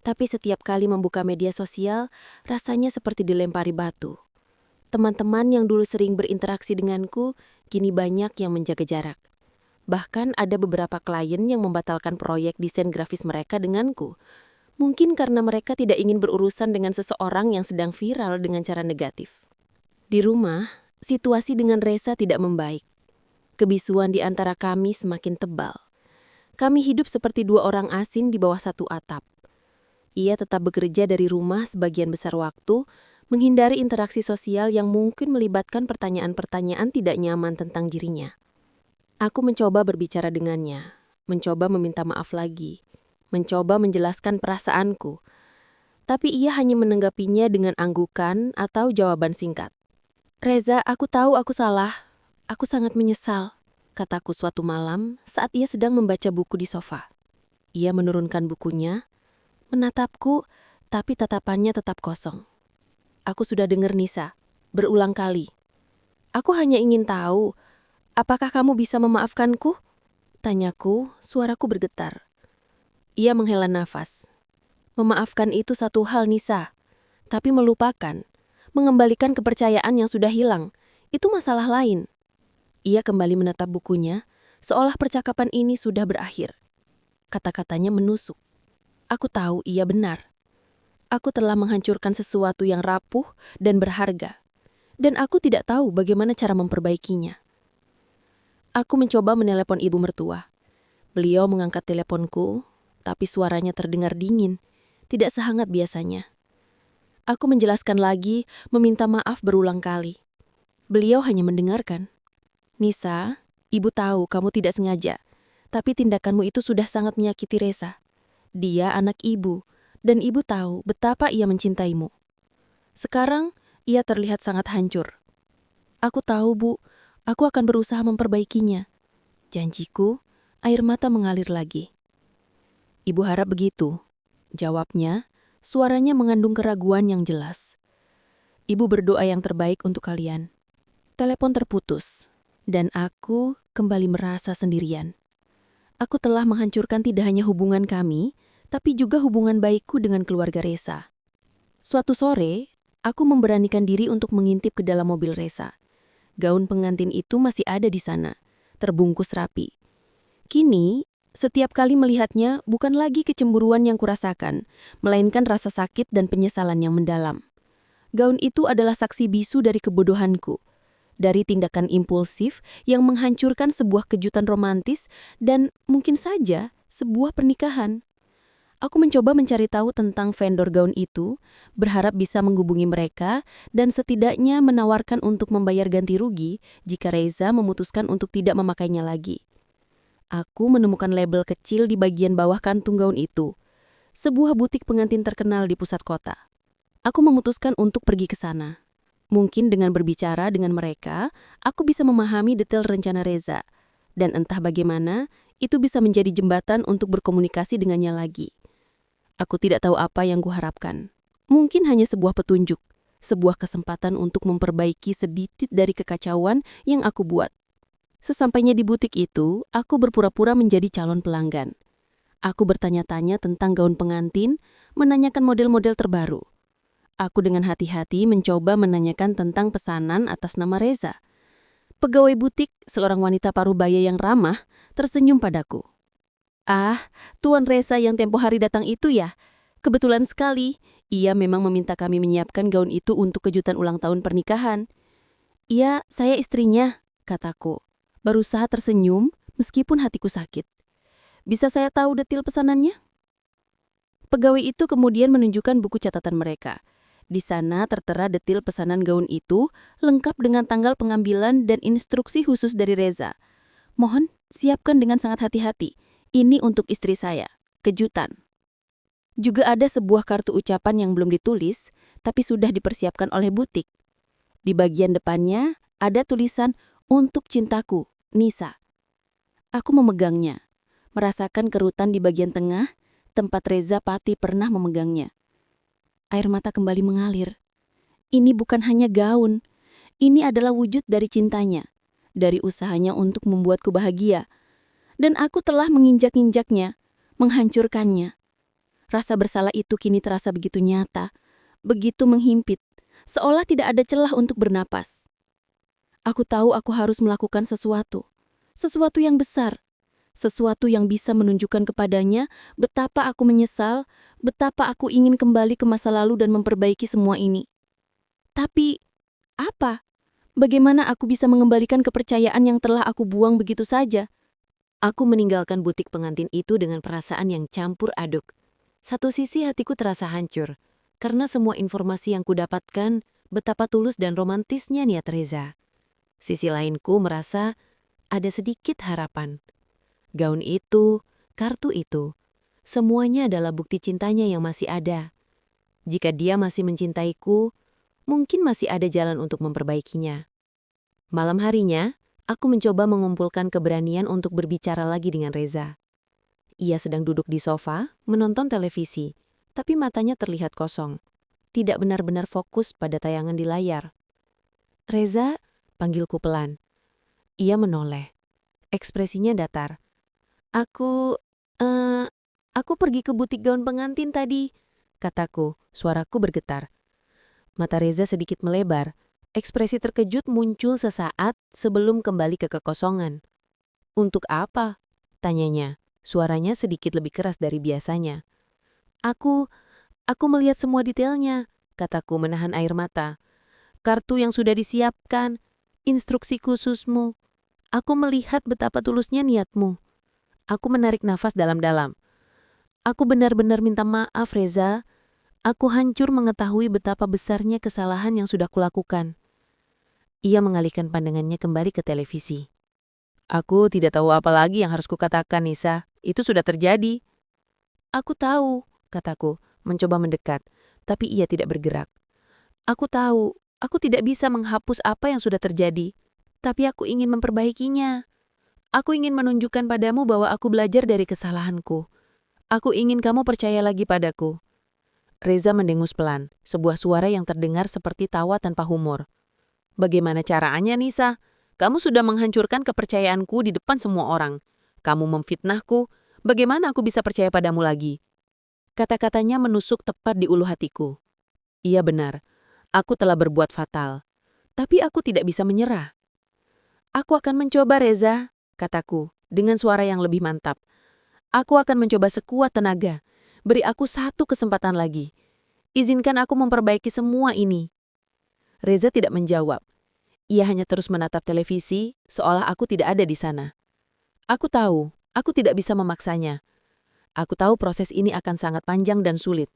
tapi setiap kali membuka media sosial, rasanya seperti dilempari batu. Teman-teman yang dulu sering berinteraksi denganku, kini banyak yang menjaga jarak. Bahkan ada beberapa klien yang membatalkan proyek desain grafis mereka denganku. Mungkin karena mereka tidak ingin berurusan dengan seseorang yang sedang viral dengan cara negatif. Di rumah, situasi dengan Reza tidak membaik. Kebisuan di antara kami semakin tebal. Kami hidup seperti dua orang asing di bawah satu atap. Ia tetap bekerja dari rumah sebagian besar waktu, menghindari interaksi sosial yang mungkin melibatkan pertanyaan-pertanyaan tidak nyaman tentang dirinya. Aku mencoba berbicara dengannya, mencoba meminta maaf lagi, mencoba menjelaskan perasaanku. Tapi ia hanya menanggapinya dengan anggukan atau jawaban singkat. Reza, aku tahu aku salah. Aku sangat menyesal, kataku suatu malam saat ia sedang membaca buku di sofa. Ia menurunkan bukunya, menatapku, tapi tatapannya tetap kosong. Aku sudah dengar Nisa, berulang kali. Aku hanya ingin tahu, apakah kamu bisa memaafkanku? Tanyaku, suaraku bergetar. Ia menghela nafas. Memaafkan itu satu hal Nisa, tapi melupakan, mengembalikan kepercayaan yang sudah hilang, itu masalah lain. Ia kembali menatap bukunya, seolah percakapan ini sudah berakhir. Kata-katanya menusuk. Aku tahu ia benar. Aku telah menghancurkan sesuatu yang rapuh dan berharga, dan aku tidak tahu bagaimana cara memperbaikinya. Aku mencoba menelepon ibu mertua. Beliau mengangkat teleponku, tapi suaranya terdengar dingin, tidak sehangat biasanya. Aku menjelaskan lagi, meminta maaf berulang kali. Beliau hanya mendengarkan. Nisa, ibu tahu kamu tidak sengaja, tapi tindakanmu itu sudah sangat menyakiti Reza. Dia anak ibu, dan ibu tahu betapa ia mencintaimu. Sekarang, ia terlihat sangat hancur. Aku tahu, Bu, aku akan berusaha memperbaikinya. Janjiku, air mata mengalir lagi. Ibu harap begitu. Jawabnya, suaranya mengandung keraguan yang jelas. Ibu berdoa yang terbaik untuk kalian. Telepon terputus, dan aku kembali merasa sendirian. Aku telah menghancurkan tidak hanya hubungan kami, tapi juga hubungan baikku dengan keluarga Reza. Suatu sore, aku memberanikan diri untuk mengintip ke dalam mobil Reza. Gaun pengantin itu masih ada di sana, terbungkus rapi. Kini, setiap kali melihatnya bukan lagi kecemburuan yang kurasakan, melainkan rasa sakit dan penyesalan yang mendalam. Gaun itu adalah saksi bisu dari kebodohanku, dari tindakan impulsif yang menghancurkan sebuah kejutan romantis dan mungkin saja sebuah pernikahan. Aku mencoba mencari tahu tentang vendor gaun itu, berharap bisa menghubungi mereka dan setidaknya menawarkan untuk membayar ganti rugi jika Reza memutuskan untuk tidak memakainya lagi. Aku menemukan label kecil di bagian bawah kantung gaun itu, sebuah butik pengantin terkenal di pusat kota. Aku memutuskan untuk pergi ke sana. Mungkin dengan berbicara dengan mereka, aku bisa memahami detail rencana Reza, dan entah bagaimana, itu bisa menjadi jembatan untuk berkomunikasi dengannya lagi. Aku tidak tahu apa yang kuharapkan. Mungkin hanya sebuah petunjuk, sebuah kesempatan untuk memperbaiki sedikit dari kekacauan yang aku buat. Sesampainya di butik itu, aku berpura-pura menjadi calon pelanggan. Aku bertanya-tanya tentang gaun pengantin, menanyakan model-model terbaru. Aku dengan hati-hati mencoba menanyakan tentang pesanan atas nama Reza. Pegawai butik, seorang wanita parubaya yang ramah, tersenyum padaku. "Ah, Tuan Reza yang tempo hari datang itu ya? Kebetulan sekali, ia memang meminta kami menyiapkan gaun itu untuk kejutan ulang tahun pernikahan." "Iya, saya istrinya," kataku. Berusaha tersenyum, meskipun hatiku sakit. "Bisa saya tahu detail pesanannya?" Pegawai itu kemudian menunjukkan buku catatan mereka. Di sana tertera detail pesanan gaun itu, lengkap dengan tanggal pengambilan dan instruksi khusus dari Reza. "Mohon, siapkan dengan sangat hati-hati. Ini untuk istri saya. Kejutan." Juga ada sebuah kartu ucapan yang belum ditulis, tapi sudah dipersiapkan oleh butik. Di bagian depannya, ada tulisan, "Untuk cintaku, Nisa." Aku memegangnya, merasakan kerutan di bagian tengah, tempat Reza Pati pernah memegangnya. Air mata kembali mengalir. Ini bukan hanya gaun, ini adalah wujud dari cintanya, dari usahanya untuk membuatku bahagia. Dan aku telah menginjak-injaknya, menghancurkannya. Rasa bersalah itu kini terasa begitu nyata, begitu menghimpit, seolah tidak ada celah untuk bernapas. Aku tahu aku harus melakukan sesuatu yang besar, sesuatu yang bisa menunjukkan kepadanya betapa aku menyesal, betapa aku ingin kembali ke masa lalu dan memperbaiki semua ini. Tapi, apa? Bagaimana aku bisa mengembalikan kepercayaan yang telah aku buang begitu saja? Aku meninggalkan butik pengantin itu dengan perasaan yang campur aduk. Satu sisi hatiku terasa hancur, karena semua informasi yang kudapatkan betapa tulus dan romantisnya niat Reza. Sisi lainku merasa ada sedikit harapan. Gaun itu, kartu itu, semuanya adalah bukti cintanya yang masih ada. Jika dia masih mencintaiku, mungkin masih ada jalan untuk memperbaikinya. Malam harinya, aku mencoba mengumpulkan keberanian untuk berbicara lagi dengan Reza. Ia sedang duduk di sofa, menonton televisi, tapi matanya terlihat kosong. Tidak benar-benar fokus pada tayangan di layar. "Reza," panggilku pelan. Ia menoleh. Ekspresinya datar. Aku pergi ke butik gaun pengantin tadi," kataku, suaraku bergetar. Mata Reza sedikit melebar. Ekspresi terkejut muncul sesaat sebelum kembali ke kekosongan. "Untuk apa?" tanyanya. Suaranya sedikit lebih keras dari biasanya. Aku melihat semua detailnya," kataku menahan air mata. "Kartu yang sudah disiapkan, instruksi khususmu. Aku melihat betapa tulusnya niatmu." Aku menarik nafas dalam-dalam. "Aku benar-benar minta maaf, Reza. Aku hancur mengetahui betapa besarnya kesalahan yang sudah kulakukan." Ia mengalihkan pandangannya kembali ke televisi. "Aku tidak tahu apa lagi yang harus kukatakan, Nisa. Itu sudah terjadi." "Aku tahu," kataku, mencoba mendekat, tapi ia tidak bergerak. "Aku tahu, aku tidak bisa menghapus apa yang sudah terjadi, tapi aku ingin memperbaikinya. Aku ingin menunjukkan padamu bahwa aku belajar dari kesalahanku. Aku ingin kamu percaya lagi padaku." Reza mendengus pelan, sebuah suara yang terdengar seperti tawa tanpa humor. "Bagaimana caranya, Nisa? Kamu sudah menghancurkan kepercayaanku di depan semua orang. Kamu memfitnahku. Bagaimana aku bisa percaya padamu lagi?" Kata-katanya menusuk tepat di ulu hatiku. Iya benar, aku telah berbuat fatal. Tapi aku tidak bisa menyerah. "Aku akan mencoba, Reza," kataku, dengan suara yang lebih mantap. "Aku akan mencoba sekuat tenaga. Beri aku satu kesempatan lagi. Izinkan aku memperbaiki semua ini." Reza tidak menjawab. Ia hanya terus menatap televisi, seolah aku tidak ada di sana. Aku tahu, aku tidak bisa memaksanya. Aku tahu proses ini akan sangat panjang dan sulit,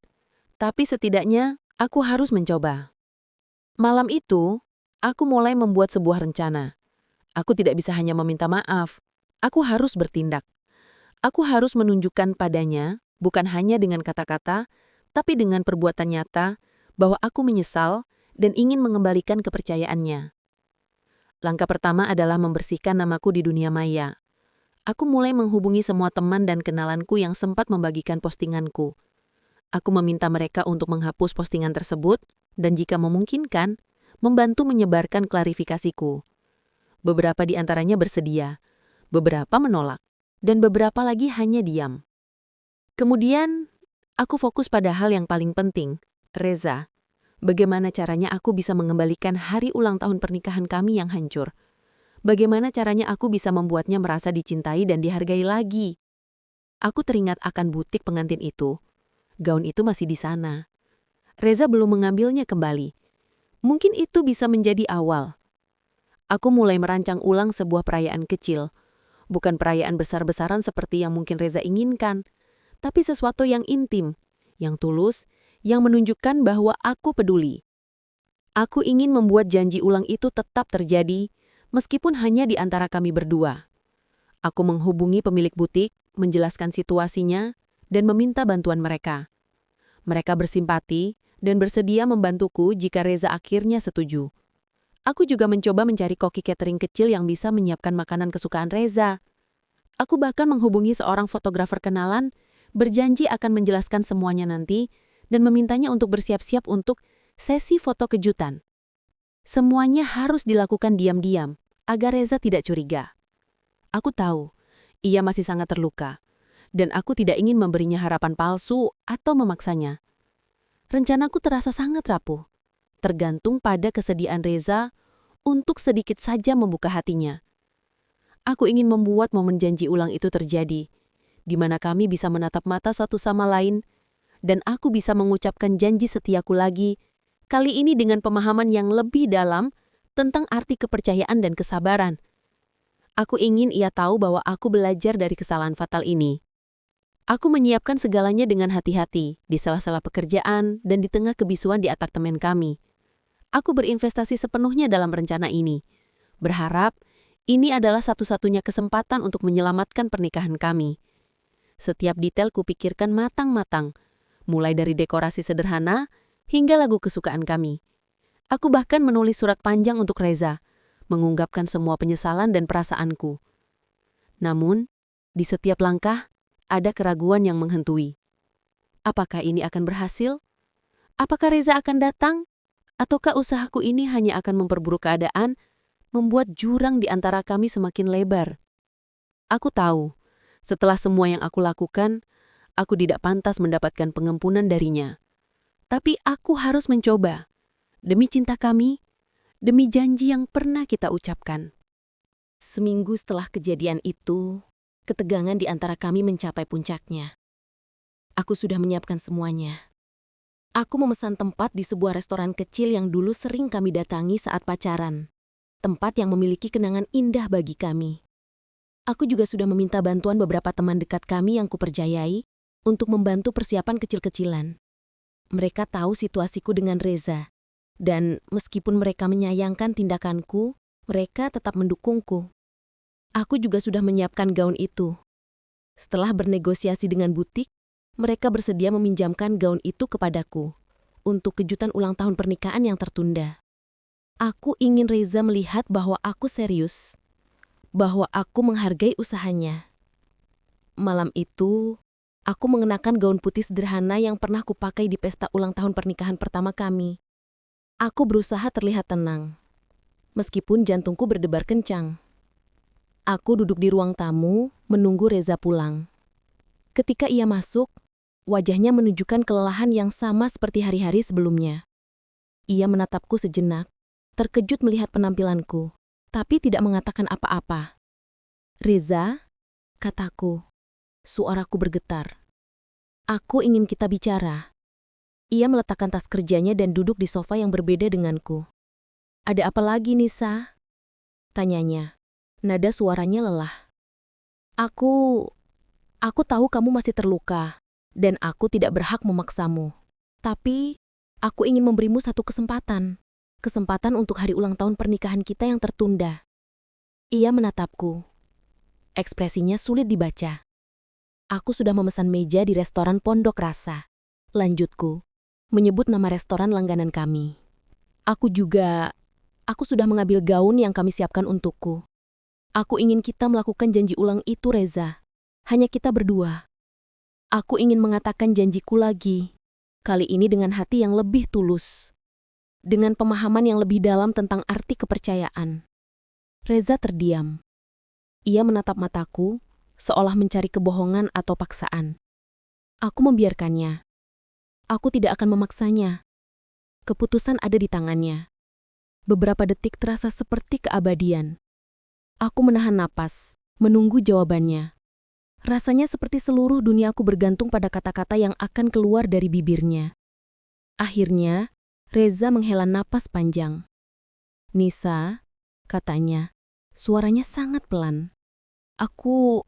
tapi setidaknya aku harus mencoba. Malam itu, aku mulai membuat sebuah rencana. Aku tidak bisa hanya meminta maaf. Aku harus bertindak. Aku harus menunjukkan padanya, bukan hanya dengan kata-kata, tapi dengan perbuatan nyata, bahwa aku menyesal dan ingin mengembalikan kepercayaannya. Langkah pertama adalah membersihkan namaku di dunia maya. Aku mulai menghubungi semua teman dan kenalanku yang sempat membagikan postinganku. Aku meminta mereka untuk menghapus postingan tersebut dan jika memungkinkan, membantu menyebarkan klarifikasiku. Beberapa di antaranya bersedia, beberapa menolak, dan beberapa lagi hanya diam. Kemudian, aku fokus pada hal yang paling penting, Reza. Bagaimana caranya aku bisa mengembalikan hari ulang tahun pernikahan kami yang hancur? Bagaimana caranya aku bisa membuatnya merasa dicintai dan dihargai lagi? Aku teringat akan butik pengantin itu. Gaun itu masih di sana. Reza belum mengambilnya kembali. Mungkin itu bisa menjadi awal. Aku mulai merancang ulang sebuah perayaan kecil. Bukan perayaan besar-besaran seperti yang mungkin Reza inginkan, tapi sesuatu yang intim, yang tulus, yang menunjukkan bahwa aku peduli. Aku ingin membuat janji ulang itu tetap terjadi, meskipun hanya di antara kami berdua. Aku menghubungi pemilik butik, menjelaskan situasinya, dan meminta bantuan mereka. Mereka bersimpati dan bersedia membantuku jika Reza akhirnya setuju. Aku juga mencoba mencari koki catering kecil yang bisa menyiapkan makanan kesukaan Reza. Aku bahkan menghubungi seorang fotografer kenalan, berjanji akan menjelaskan semuanya nanti, dan memintanya untuk bersiap-siap untuk sesi foto kejutan. Semuanya harus dilakukan diam-diam, agar Reza tidak curiga. Aku tahu, ia masih sangat terluka, dan aku tidak ingin memberinya harapan palsu atau memaksanya. Rencanaku terasa sangat rapuh, tergantung pada kesediaan Reza untuk sedikit saja membuka hatinya. Aku ingin membuat momen janji ulang itu terjadi, di mana kami bisa menatap mata satu sama lain, dan aku bisa mengucapkan janji setiaku lagi, kali ini dengan pemahaman yang lebih dalam tentang arti kepercayaan dan kesabaran. Aku ingin ia tahu bahwa aku belajar dari kesalahan fatal ini. Aku menyiapkan segalanya dengan hati-hati, di sela-sela pekerjaan dan di tengah kebisuan di apartemen kami. Aku berinvestasi sepenuhnya dalam rencana ini, berharap ini adalah satu-satunya kesempatan untuk menyelamatkan pernikahan kami. Setiap detail kupikirkan matang-matang, mulai dari dekorasi sederhana hingga lagu kesukaan kami. Aku bahkan menulis surat panjang untuk Reza, mengungkapkan semua penyesalan dan perasaanku. Namun, di setiap langkah, ada keraguan yang menghantui. Apakah ini akan berhasil? Apakah Reza akan datang? Ataukah usahaku ini hanya akan memperburuk keadaan, membuat jurang di antara kami semakin lebar? Aku tahu, setelah semua yang aku lakukan, aku tidak pantas mendapatkan pengampunan darinya. Tapi aku harus mencoba, demi cinta kami, demi janji yang pernah kita ucapkan. Seminggu setelah kejadian itu, ketegangan di antara kami mencapai puncaknya. Aku sudah menyiapkan semuanya. Aku memesan tempat di sebuah restoran kecil yang dulu sering kami datangi saat pacaran. Tempat yang memiliki kenangan indah bagi kami. Aku juga sudah meminta bantuan beberapa teman dekat kami yang kupercayai untuk membantu persiapan kecil-kecilan. Mereka tahu situasiku dengan Reza, dan meskipun mereka menyayangkan tindakanku, mereka tetap mendukungku. Aku juga sudah menyiapkan gaun itu. Setelah bernegosiasi dengan butik, mereka bersedia meminjamkan gaun itu kepadaku untuk kejutan ulang tahun pernikahan yang tertunda. Aku ingin Reza melihat bahwa aku serius, bahwa aku menghargai usahanya. Malam itu, aku mengenakan gaun putih sederhana yang pernah kupakai di pesta ulang tahun pernikahan pertama kami. Aku berusaha terlihat tenang, meskipun jantungku berdebar kencang. Aku duduk di ruang tamu, menunggu Reza pulang. Ketika ia masuk, wajahnya menunjukkan kelelahan yang sama seperti hari-hari sebelumnya. Ia menatapku sejenak, terkejut melihat penampilanku, tapi tidak mengatakan apa-apa. "Reza," kataku. Suaraku bergetar. "Aku ingin kita bicara." Ia meletakkan tas kerjanya dan duduk di sofa yang berbeda denganku. "Ada apa lagi, Nisa?" tanyanya. Nada suaranya lelah. Aku tahu kamu masih terluka, dan aku tidak berhak memaksamu. Tapi, aku ingin memberimu satu kesempatan. Kesempatan untuk hari ulang tahun pernikahan kita yang tertunda. Ia menatapku. Ekspresinya sulit dibaca. Aku sudah memesan meja di restoran Pondok Rasa. Lanjutku, menyebut nama restoran langganan kami. Aku sudah mengambil gaun yang kami siapkan untukku. Aku ingin kita melakukan janji ulang itu, Reza. Hanya kita berdua. Aku ingin mengatakan janjiku lagi. Kali ini dengan hati yang lebih tulus. Dengan pemahaman yang lebih dalam tentang arti kepercayaan. Reza terdiam. Ia menatap mataku, seolah mencari kebohongan atau paksaan. Aku membiarkannya. Aku tidak akan memaksanya. Keputusan ada di tangannya. Beberapa detik terasa seperti keabadian. Aku menahan napas, menunggu jawabannya. Rasanya seperti seluruh duniaku bergantung pada kata-kata yang akan keluar dari bibirnya. Akhirnya, Reza menghela napas panjang. "Nisa," katanya, suaranya sangat pelan. Aku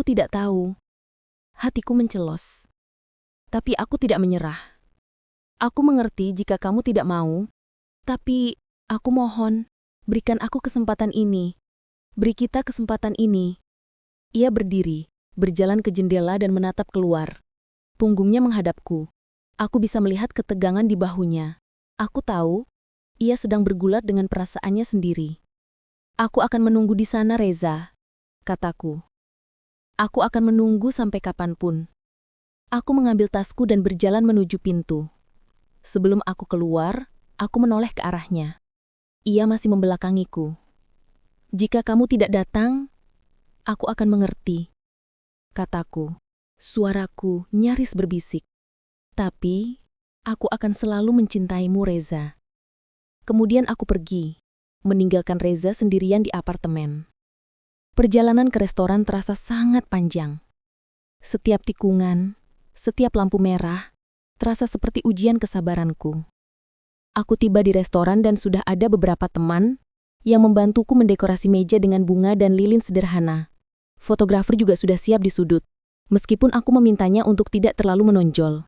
tidak tahu." Hatiku mencelos. Tapi aku tidak menyerah. "Aku mengerti jika kamu tidak mau, tapi aku mohon, berikan aku kesempatan ini. Beri kita kesempatan ini." Ia berdiri, berjalan ke jendela dan menatap keluar. Punggungnya menghadapku. Aku bisa melihat ketegangan di bahunya. Aku tahu, ia sedang bergulat dengan perasaannya sendiri. "Aku akan menunggu di sana, Reza," kataku. "Aku akan menunggu sampai kapanpun." Aku mengambil tasku dan berjalan menuju pintu. Sebelum aku keluar, aku menoleh ke arahnya. Ia masih membelakangiku. "Jika kamu tidak datang, aku akan mengerti," kataku. Suaraku nyaris berbisik. "Tapi, aku akan selalu mencintaimu, Reza." Kemudian aku pergi, meninggalkan Reza sendirian di apartemen. Perjalanan ke restoran terasa sangat panjang. Setiap tikungan, setiap lampu merah, terasa seperti ujian kesabaranku. Aku tiba di restoran dan sudah ada beberapa teman yang membantuku mendekorasi meja dengan bunga dan lilin sederhana. Fotografer juga sudah siap di sudut, meskipun aku memintanya untuk tidak terlalu menonjol.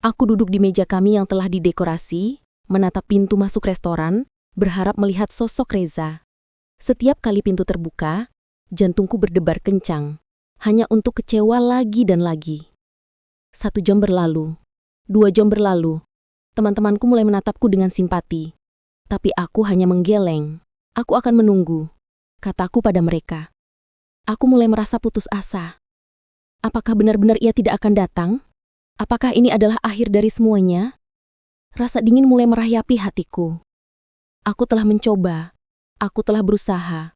Aku duduk di meja kami yang telah didekorasi, menatap pintu masuk restoran, berharap melihat sosok Reza. Setiap kali pintu terbuka, jantungku berdebar kencang, hanya untuk kecewa lagi dan lagi. 1 jam berlalu, 2 jam berlalu, teman-temanku mulai menatapku dengan simpati. Tapi aku hanya menggeleng. "Aku akan menunggu," kataku pada mereka. Aku mulai merasa putus asa. Apakah benar-benar ia tidak akan datang? Apakah ini adalah akhir dari semuanya? Rasa dingin mulai merayapi hatiku. Aku telah mencoba, aku telah berusaha,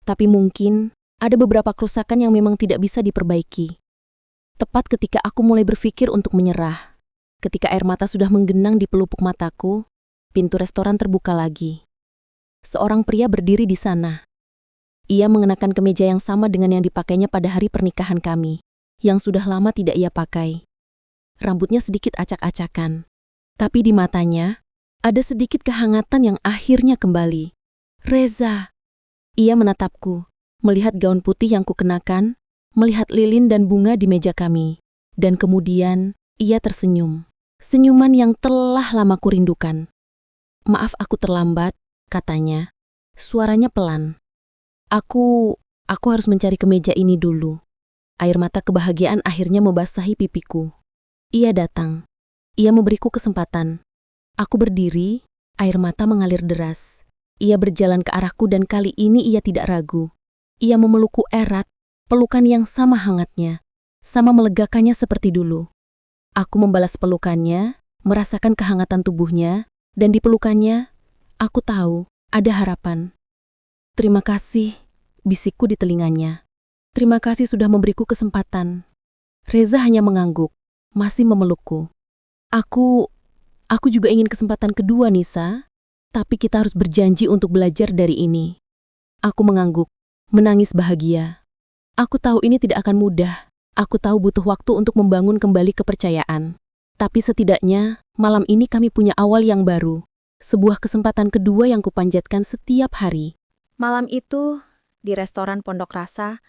tapi mungkin ada beberapa kerusakan yang memang tidak bisa diperbaiki. Tepat ketika aku mulai berpikir untuk menyerah, ketika air mata sudah menggenang di pelupuk mataku, pintu restoran terbuka lagi. Seorang pria berdiri di sana. Ia mengenakan kemeja yang sama dengan yang dipakainya pada hari pernikahan kami, yang sudah lama tidak ia pakai. Rambutnya sedikit acak-acakan, tapi di matanya ada sedikit kehangatan yang akhirnya kembali. "Reza." Ia menatapku, melihat gaun putih yang kukenakan, melihat lilin dan bunga di meja kami, dan kemudian ia tersenyum. Senyuman yang telah lama kurindukan. "Maaf aku terlambat," katanya. Suaranya pelan. Aku harus mencari kemeja ini dulu." Air mata kebahagiaan akhirnya membasahi pipiku. Ia datang. Ia memberiku kesempatan. Aku berdiri, air mata mengalir deras. Ia berjalan ke arahku dan kali ini ia tidak ragu. Ia memelukku erat, pelukan yang sama hangatnya, sama melegakannya seperti dulu. Aku membalas pelukannya, merasakan kehangatan tubuhnya, dan di pelukannya, aku tahu ada harapan. "Terima kasih," bisikku di telinganya. "Terima kasih sudah memberiku kesempatan." Reza hanya mengangguk, masih memelukku. Aku juga ingin kesempatan kedua, Nisa. Tapi kita harus berjanji untuk belajar dari ini." Aku mengangguk, menangis bahagia. Aku tahu ini tidak akan mudah. Aku tahu butuh waktu untuk membangun kembali kepercayaan. Tapi setidaknya, malam ini kami punya awal yang baru. Sebuah kesempatan kedua yang kupanjatkan setiap hari. Malam itu, di restoran Pondok Rasa,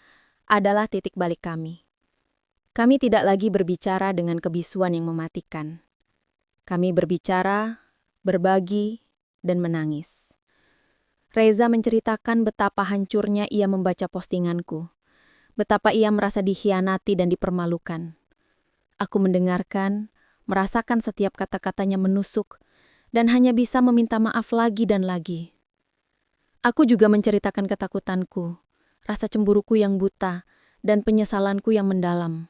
adalah titik balik kami. Kami tidak lagi berbicara dengan kebisuan yang mematikan. Kami berbicara, berbagi, dan menangis. Reza menceritakan betapa hancurnya ia membaca postinganku. Betapa ia merasa dikhianati dan dipermalukan. Aku mendengarkan, merasakan setiap kata-katanya menusuk, dan hanya bisa meminta maaf lagi dan lagi. Aku juga menceritakan ketakutanku, rasa cemburuku yang buta, dan penyesalanku yang mendalam.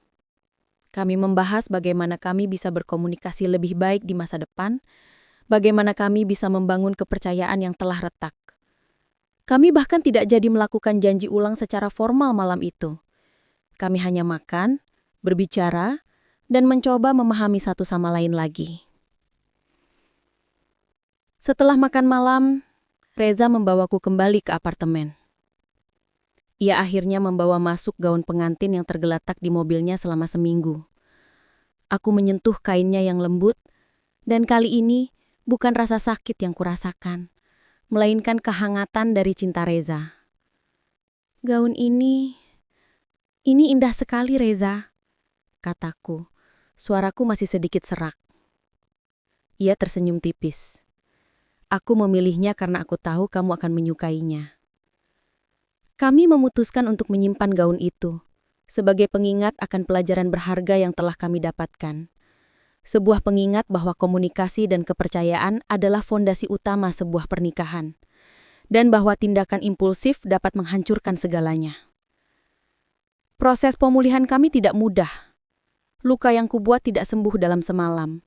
Kami membahas bagaimana kami bisa berkomunikasi lebih baik di masa depan, bagaimana kami bisa membangun kepercayaan yang telah retak. Kami bahkan tidak jadi melakukan janji ulang secara formal malam itu. Kami hanya makan, berbicara, dan mencoba memahami satu sama lain lagi. Setelah makan malam, Reza membawaku kembali ke apartemen. Ia akhirnya membawa masuk gaun pengantin yang tergeletak di mobilnya selama seminggu. Aku menyentuh kainnya yang lembut, dan kali ini bukan rasa sakit yang kurasakan, melainkan kehangatan dari cinta Reza. Gaun ini indah sekali, Reza, kataku. Suaraku masih sedikit serak. Ia tersenyum tipis. Aku memilihnya karena aku tahu kamu akan menyukainya. Kami memutuskan untuk menyimpan gaun itu, sebagai pengingat akan pelajaran berharga yang telah kami dapatkan. Sebuah pengingat bahwa komunikasi dan kepercayaan adalah fondasi utama sebuah pernikahan, dan bahwa tindakan impulsif dapat menghancurkan segalanya. Proses pemulihan kami tidak mudah. Luka yang kubuat tidak sembuh dalam semalam.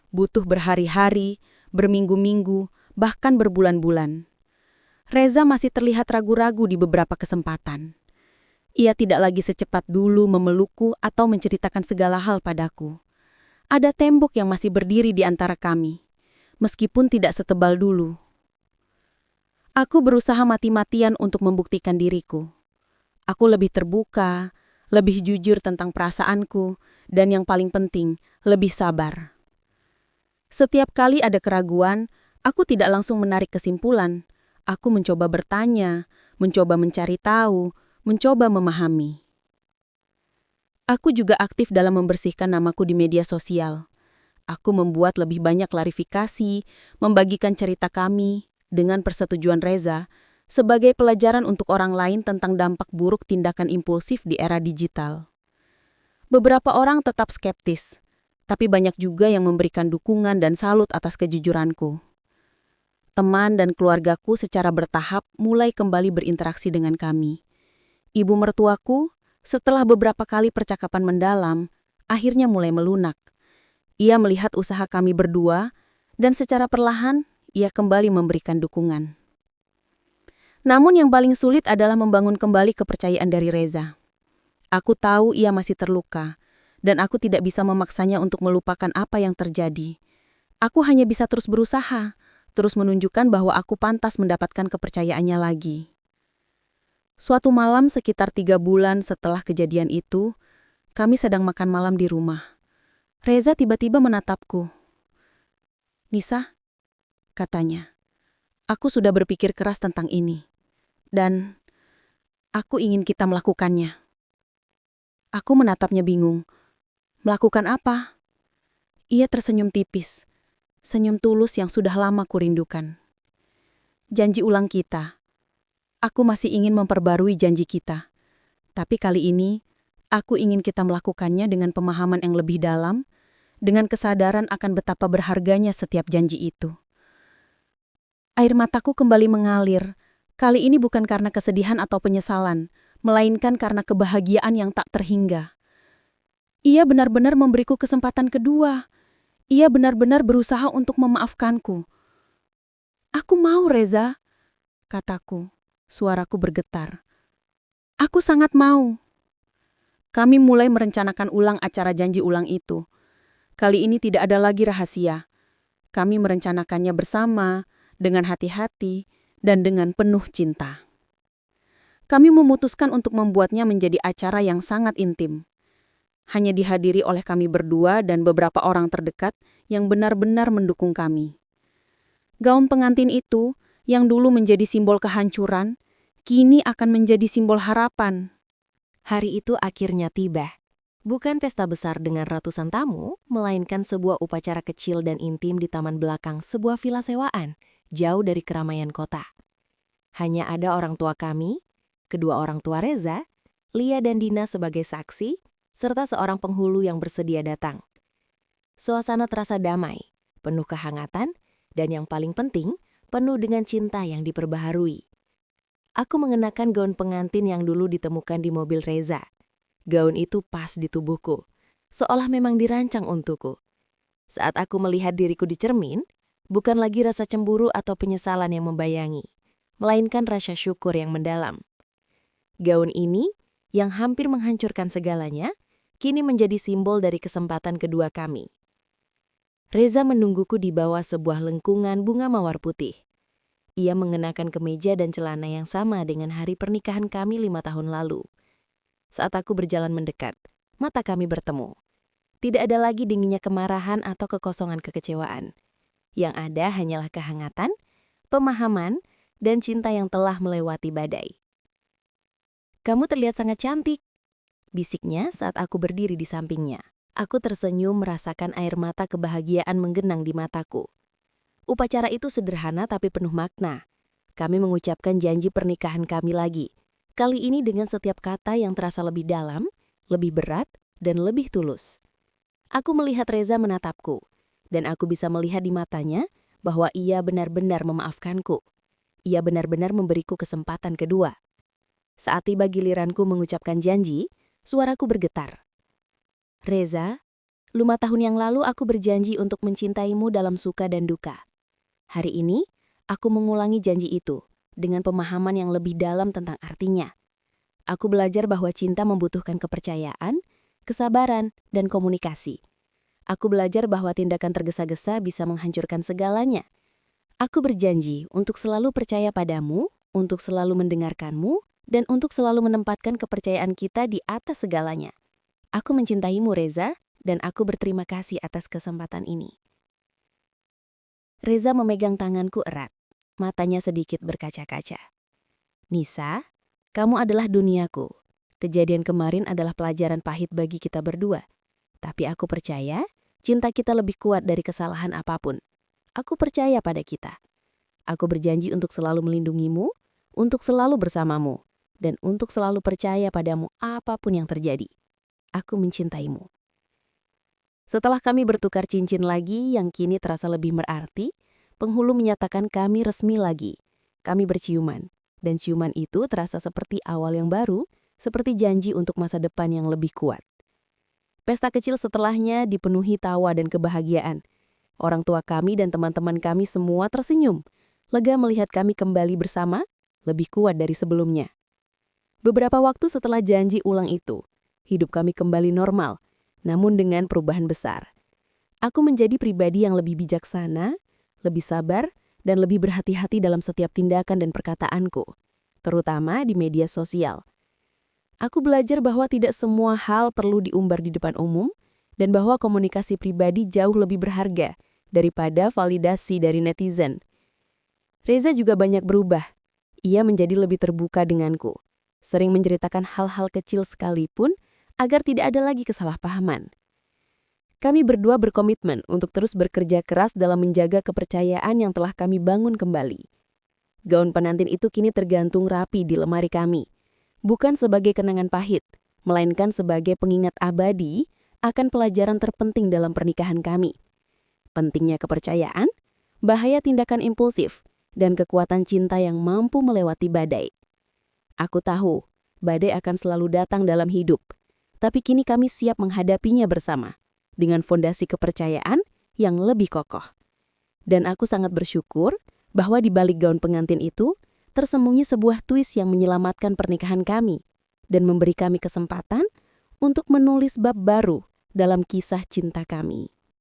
Butuh berhari-hari, berminggu-minggu, bahkan berbulan-bulan. Reza masih terlihat ragu-ragu di beberapa kesempatan. Ia tidak lagi secepat dulu memelukku atau menceritakan segala hal padaku. Ada tembok yang masih berdiri di antara kami, meskipun tidak setebal dulu. Aku berusaha mati-matian untuk membuktikan diriku. Aku lebih terbuka, lebih jujur tentang perasaanku, dan yang paling penting, lebih sabar. Setiap kali ada keraguan, aku tidak langsung menarik kesimpulan. Aku mencoba bertanya, mencoba mencari tahu, mencoba memahami. Aku juga aktif dalam membersihkan namaku di media sosial. Aku membuat lebih banyak klarifikasi, membagikan cerita kami, dengan persetujuan Reza, sebagai pelajaran untuk orang lain tentang dampak buruk tindakan impulsif di era digital. Beberapa orang tetap skeptis, tapi banyak juga yang memberikan dukungan dan salut atas kejujuranku. Teman dan keluargaku secara bertahap mulai kembali berinteraksi dengan kami. Ibu mertuaku, setelah beberapa kali percakapan mendalam, akhirnya mulai melunak. Ia melihat usaha kami berdua, dan secara perlahan, ia kembali memberikan dukungan. Namun yang paling sulit adalah membangun kembali kepercayaan dari Reza. Aku tahu ia masih terluka, dan aku tidak bisa memaksanya untuk melupakan apa yang terjadi. Aku hanya bisa terus berusaha, terus menunjukkan bahwa aku pantas mendapatkan kepercayaannya lagi. Suatu malam sekitar 3 bulan setelah kejadian itu, kami sedang makan malam di rumah. Reza tiba-tiba menatapku. "Nisa," katanya, "aku sudah berpikir keras tentang ini. Dan aku ingin kita melakukannya." Aku menatapnya bingung. "Melakukan apa?" Ia tersenyum tipis, senyum tulus yang sudah lama kurindukan. "Janji ulang kita. Aku masih ingin memperbarui janji kita. Tapi kali ini, aku ingin kita melakukannya dengan pemahaman yang lebih dalam, dengan kesadaran akan betapa berharganya setiap janji itu." Air mataku kembali mengalir, kali ini bukan karena kesedihan atau penyesalan, melainkan karena kebahagiaan yang tak terhingga. Ia benar-benar memberiku kesempatan kedua. Ia benar-benar berusaha untuk memaafkanku. "Aku mau, Reza," kataku. Suaraku bergetar. "Aku sangat mau." Kami mulai merencanakan ulang acara janji ulang itu. Kali ini tidak ada lagi rahasia. Kami merencanakannya bersama, dengan hati-hati, dan dengan penuh cinta. Kami memutuskan untuk membuatnya menjadi acara yang sangat intim. Hanya dihadiri oleh kami berdua dan beberapa orang terdekat yang benar-benar mendukung kami. Gaun pengantin itu, yang dulu menjadi simbol kehancuran, kini akan menjadi simbol harapan. Hari itu akhirnya tiba. Bukan pesta besar dengan ratusan tamu, melainkan sebuah upacara kecil dan intim di taman belakang sebuah villa sewaan, jauh dari keramaian kota. Hanya ada orang tua kami, kedua orang tua Reza, Lia dan Dina sebagai saksi, serta seorang penghulu yang bersedia datang. Suasana terasa damai, penuh kehangatan, dan yang paling penting, penuh dengan cinta yang diperbaharui. Aku mengenakan gaun pengantin yang dulu ditemukan di mobil Reza. Gaun itu pas di tubuhku, seolah memang dirancang untukku. Saat aku melihat diriku di cermin, bukan lagi rasa cemburu atau penyesalan yang membayangi, melainkan rasa syukur yang mendalam. Gaun ini, yang hampir menghancurkan segalanya, kini menjadi simbol dari kesempatan kedua kami. Reza menungguku di bawah sebuah lengkungan bunga mawar putih. Ia mengenakan kemeja dan celana yang sama dengan hari pernikahan kami 5 tahun lalu. Saat aku berjalan mendekat, mata kami bertemu. Tidak ada lagi dinginnya kemarahan atau kekosongan kekecewaan. Yang ada hanyalah kehangatan, pemahaman, dan cinta yang telah melewati badai. "Kamu terlihat sangat cantik," bisiknya saat aku berdiri di sampingnya. Aku tersenyum merasakan air mata kebahagiaan menggenang di mataku. Upacara itu sederhana tapi penuh makna. Kami mengucapkan janji pernikahan kami lagi. Kali ini dengan setiap kata yang terasa lebih dalam, lebih berat, dan lebih tulus. Aku melihat Reza menatapku, dan aku bisa melihat di matanya bahwa ia benar-benar memaafkanku. Ia benar-benar memberiku kesempatan kedua. Saat tiba giliranku mengucapkan janji, suaraku bergetar. "Reza, 5 tahun yang lalu aku berjanji untuk mencintaimu dalam suka dan duka. Hari ini, aku mengulangi janji itu dengan pemahaman yang lebih dalam tentang artinya. Aku belajar bahwa cinta membutuhkan kepercayaan, kesabaran, dan komunikasi. Aku belajar bahwa tindakan tergesa-gesa bisa menghancurkan segalanya. Aku berjanji untuk selalu percaya padamu, untuk selalu mendengarkanmu, dan untuk selalu menempatkan kepercayaan kita di atas segalanya. Aku mencintaimu, Reza, dan aku berterima kasih atas kesempatan ini." Reza memegang tanganku erat. Matanya sedikit berkaca-kaca. "Nisa, kamu adalah duniaku. Kejadian kemarin adalah pelajaran pahit bagi kita berdua. Tapi aku percaya, cinta kita lebih kuat dari kesalahan apapun. Aku percaya pada kita. Aku berjanji untuk selalu melindungimu, untuk selalu bersamamu, dan untuk selalu percaya padamu apapun yang terjadi. Aku mencintaimu." Setelah kami bertukar cincin lagi yang kini terasa lebih berarti, penghulu menyatakan kami resmi lagi. Kami berciuman, dan ciuman itu terasa seperti awal yang baru, seperti janji untuk masa depan yang lebih kuat. Pesta kecil setelahnya dipenuhi tawa dan kebahagiaan. Orang tua kami dan teman-teman kami semua tersenyum, lega melihat kami kembali bersama, lebih kuat dari sebelumnya. Beberapa waktu setelah janji ulang itu, hidup kami kembali normal, namun dengan perubahan besar. Aku menjadi pribadi yang lebih bijaksana, lebih sabar, dan lebih berhati-hati dalam setiap tindakan dan perkataanku, terutama di media sosial. Aku belajar bahwa tidak semua hal perlu diumbar di depan umum, dan bahwa komunikasi pribadi jauh lebih berharga daripada validasi dari netizen. Reza juga banyak berubah. Ia menjadi lebih terbuka denganku, sering menceritakan hal-hal kecil sekalipun agar tidak ada lagi kesalahpahaman. Kami berdua berkomitmen untuk terus bekerja keras dalam menjaga kepercayaan yang telah kami bangun kembali. Gaun pengantin itu kini tergantung rapi di lemari kami, bukan sebagai kenangan pahit, melainkan sebagai pengingat abadi akan pelajaran terpenting dalam pernikahan kami. Pentingnya kepercayaan, bahaya tindakan impulsif, dan kekuatan cinta yang mampu melewati badai. Aku tahu, badai akan selalu datang dalam hidup, tapi kini kami siap menghadapinya bersama, dengan fondasi kepercayaan yang lebih kokoh. Dan aku sangat bersyukur bahwa di balik gaun pengantin itu, tersembunyi sebuah twist yang menyelamatkan pernikahan kami, dan memberi kami kesempatan untuk menulis bab baru dalam kisah cinta kami.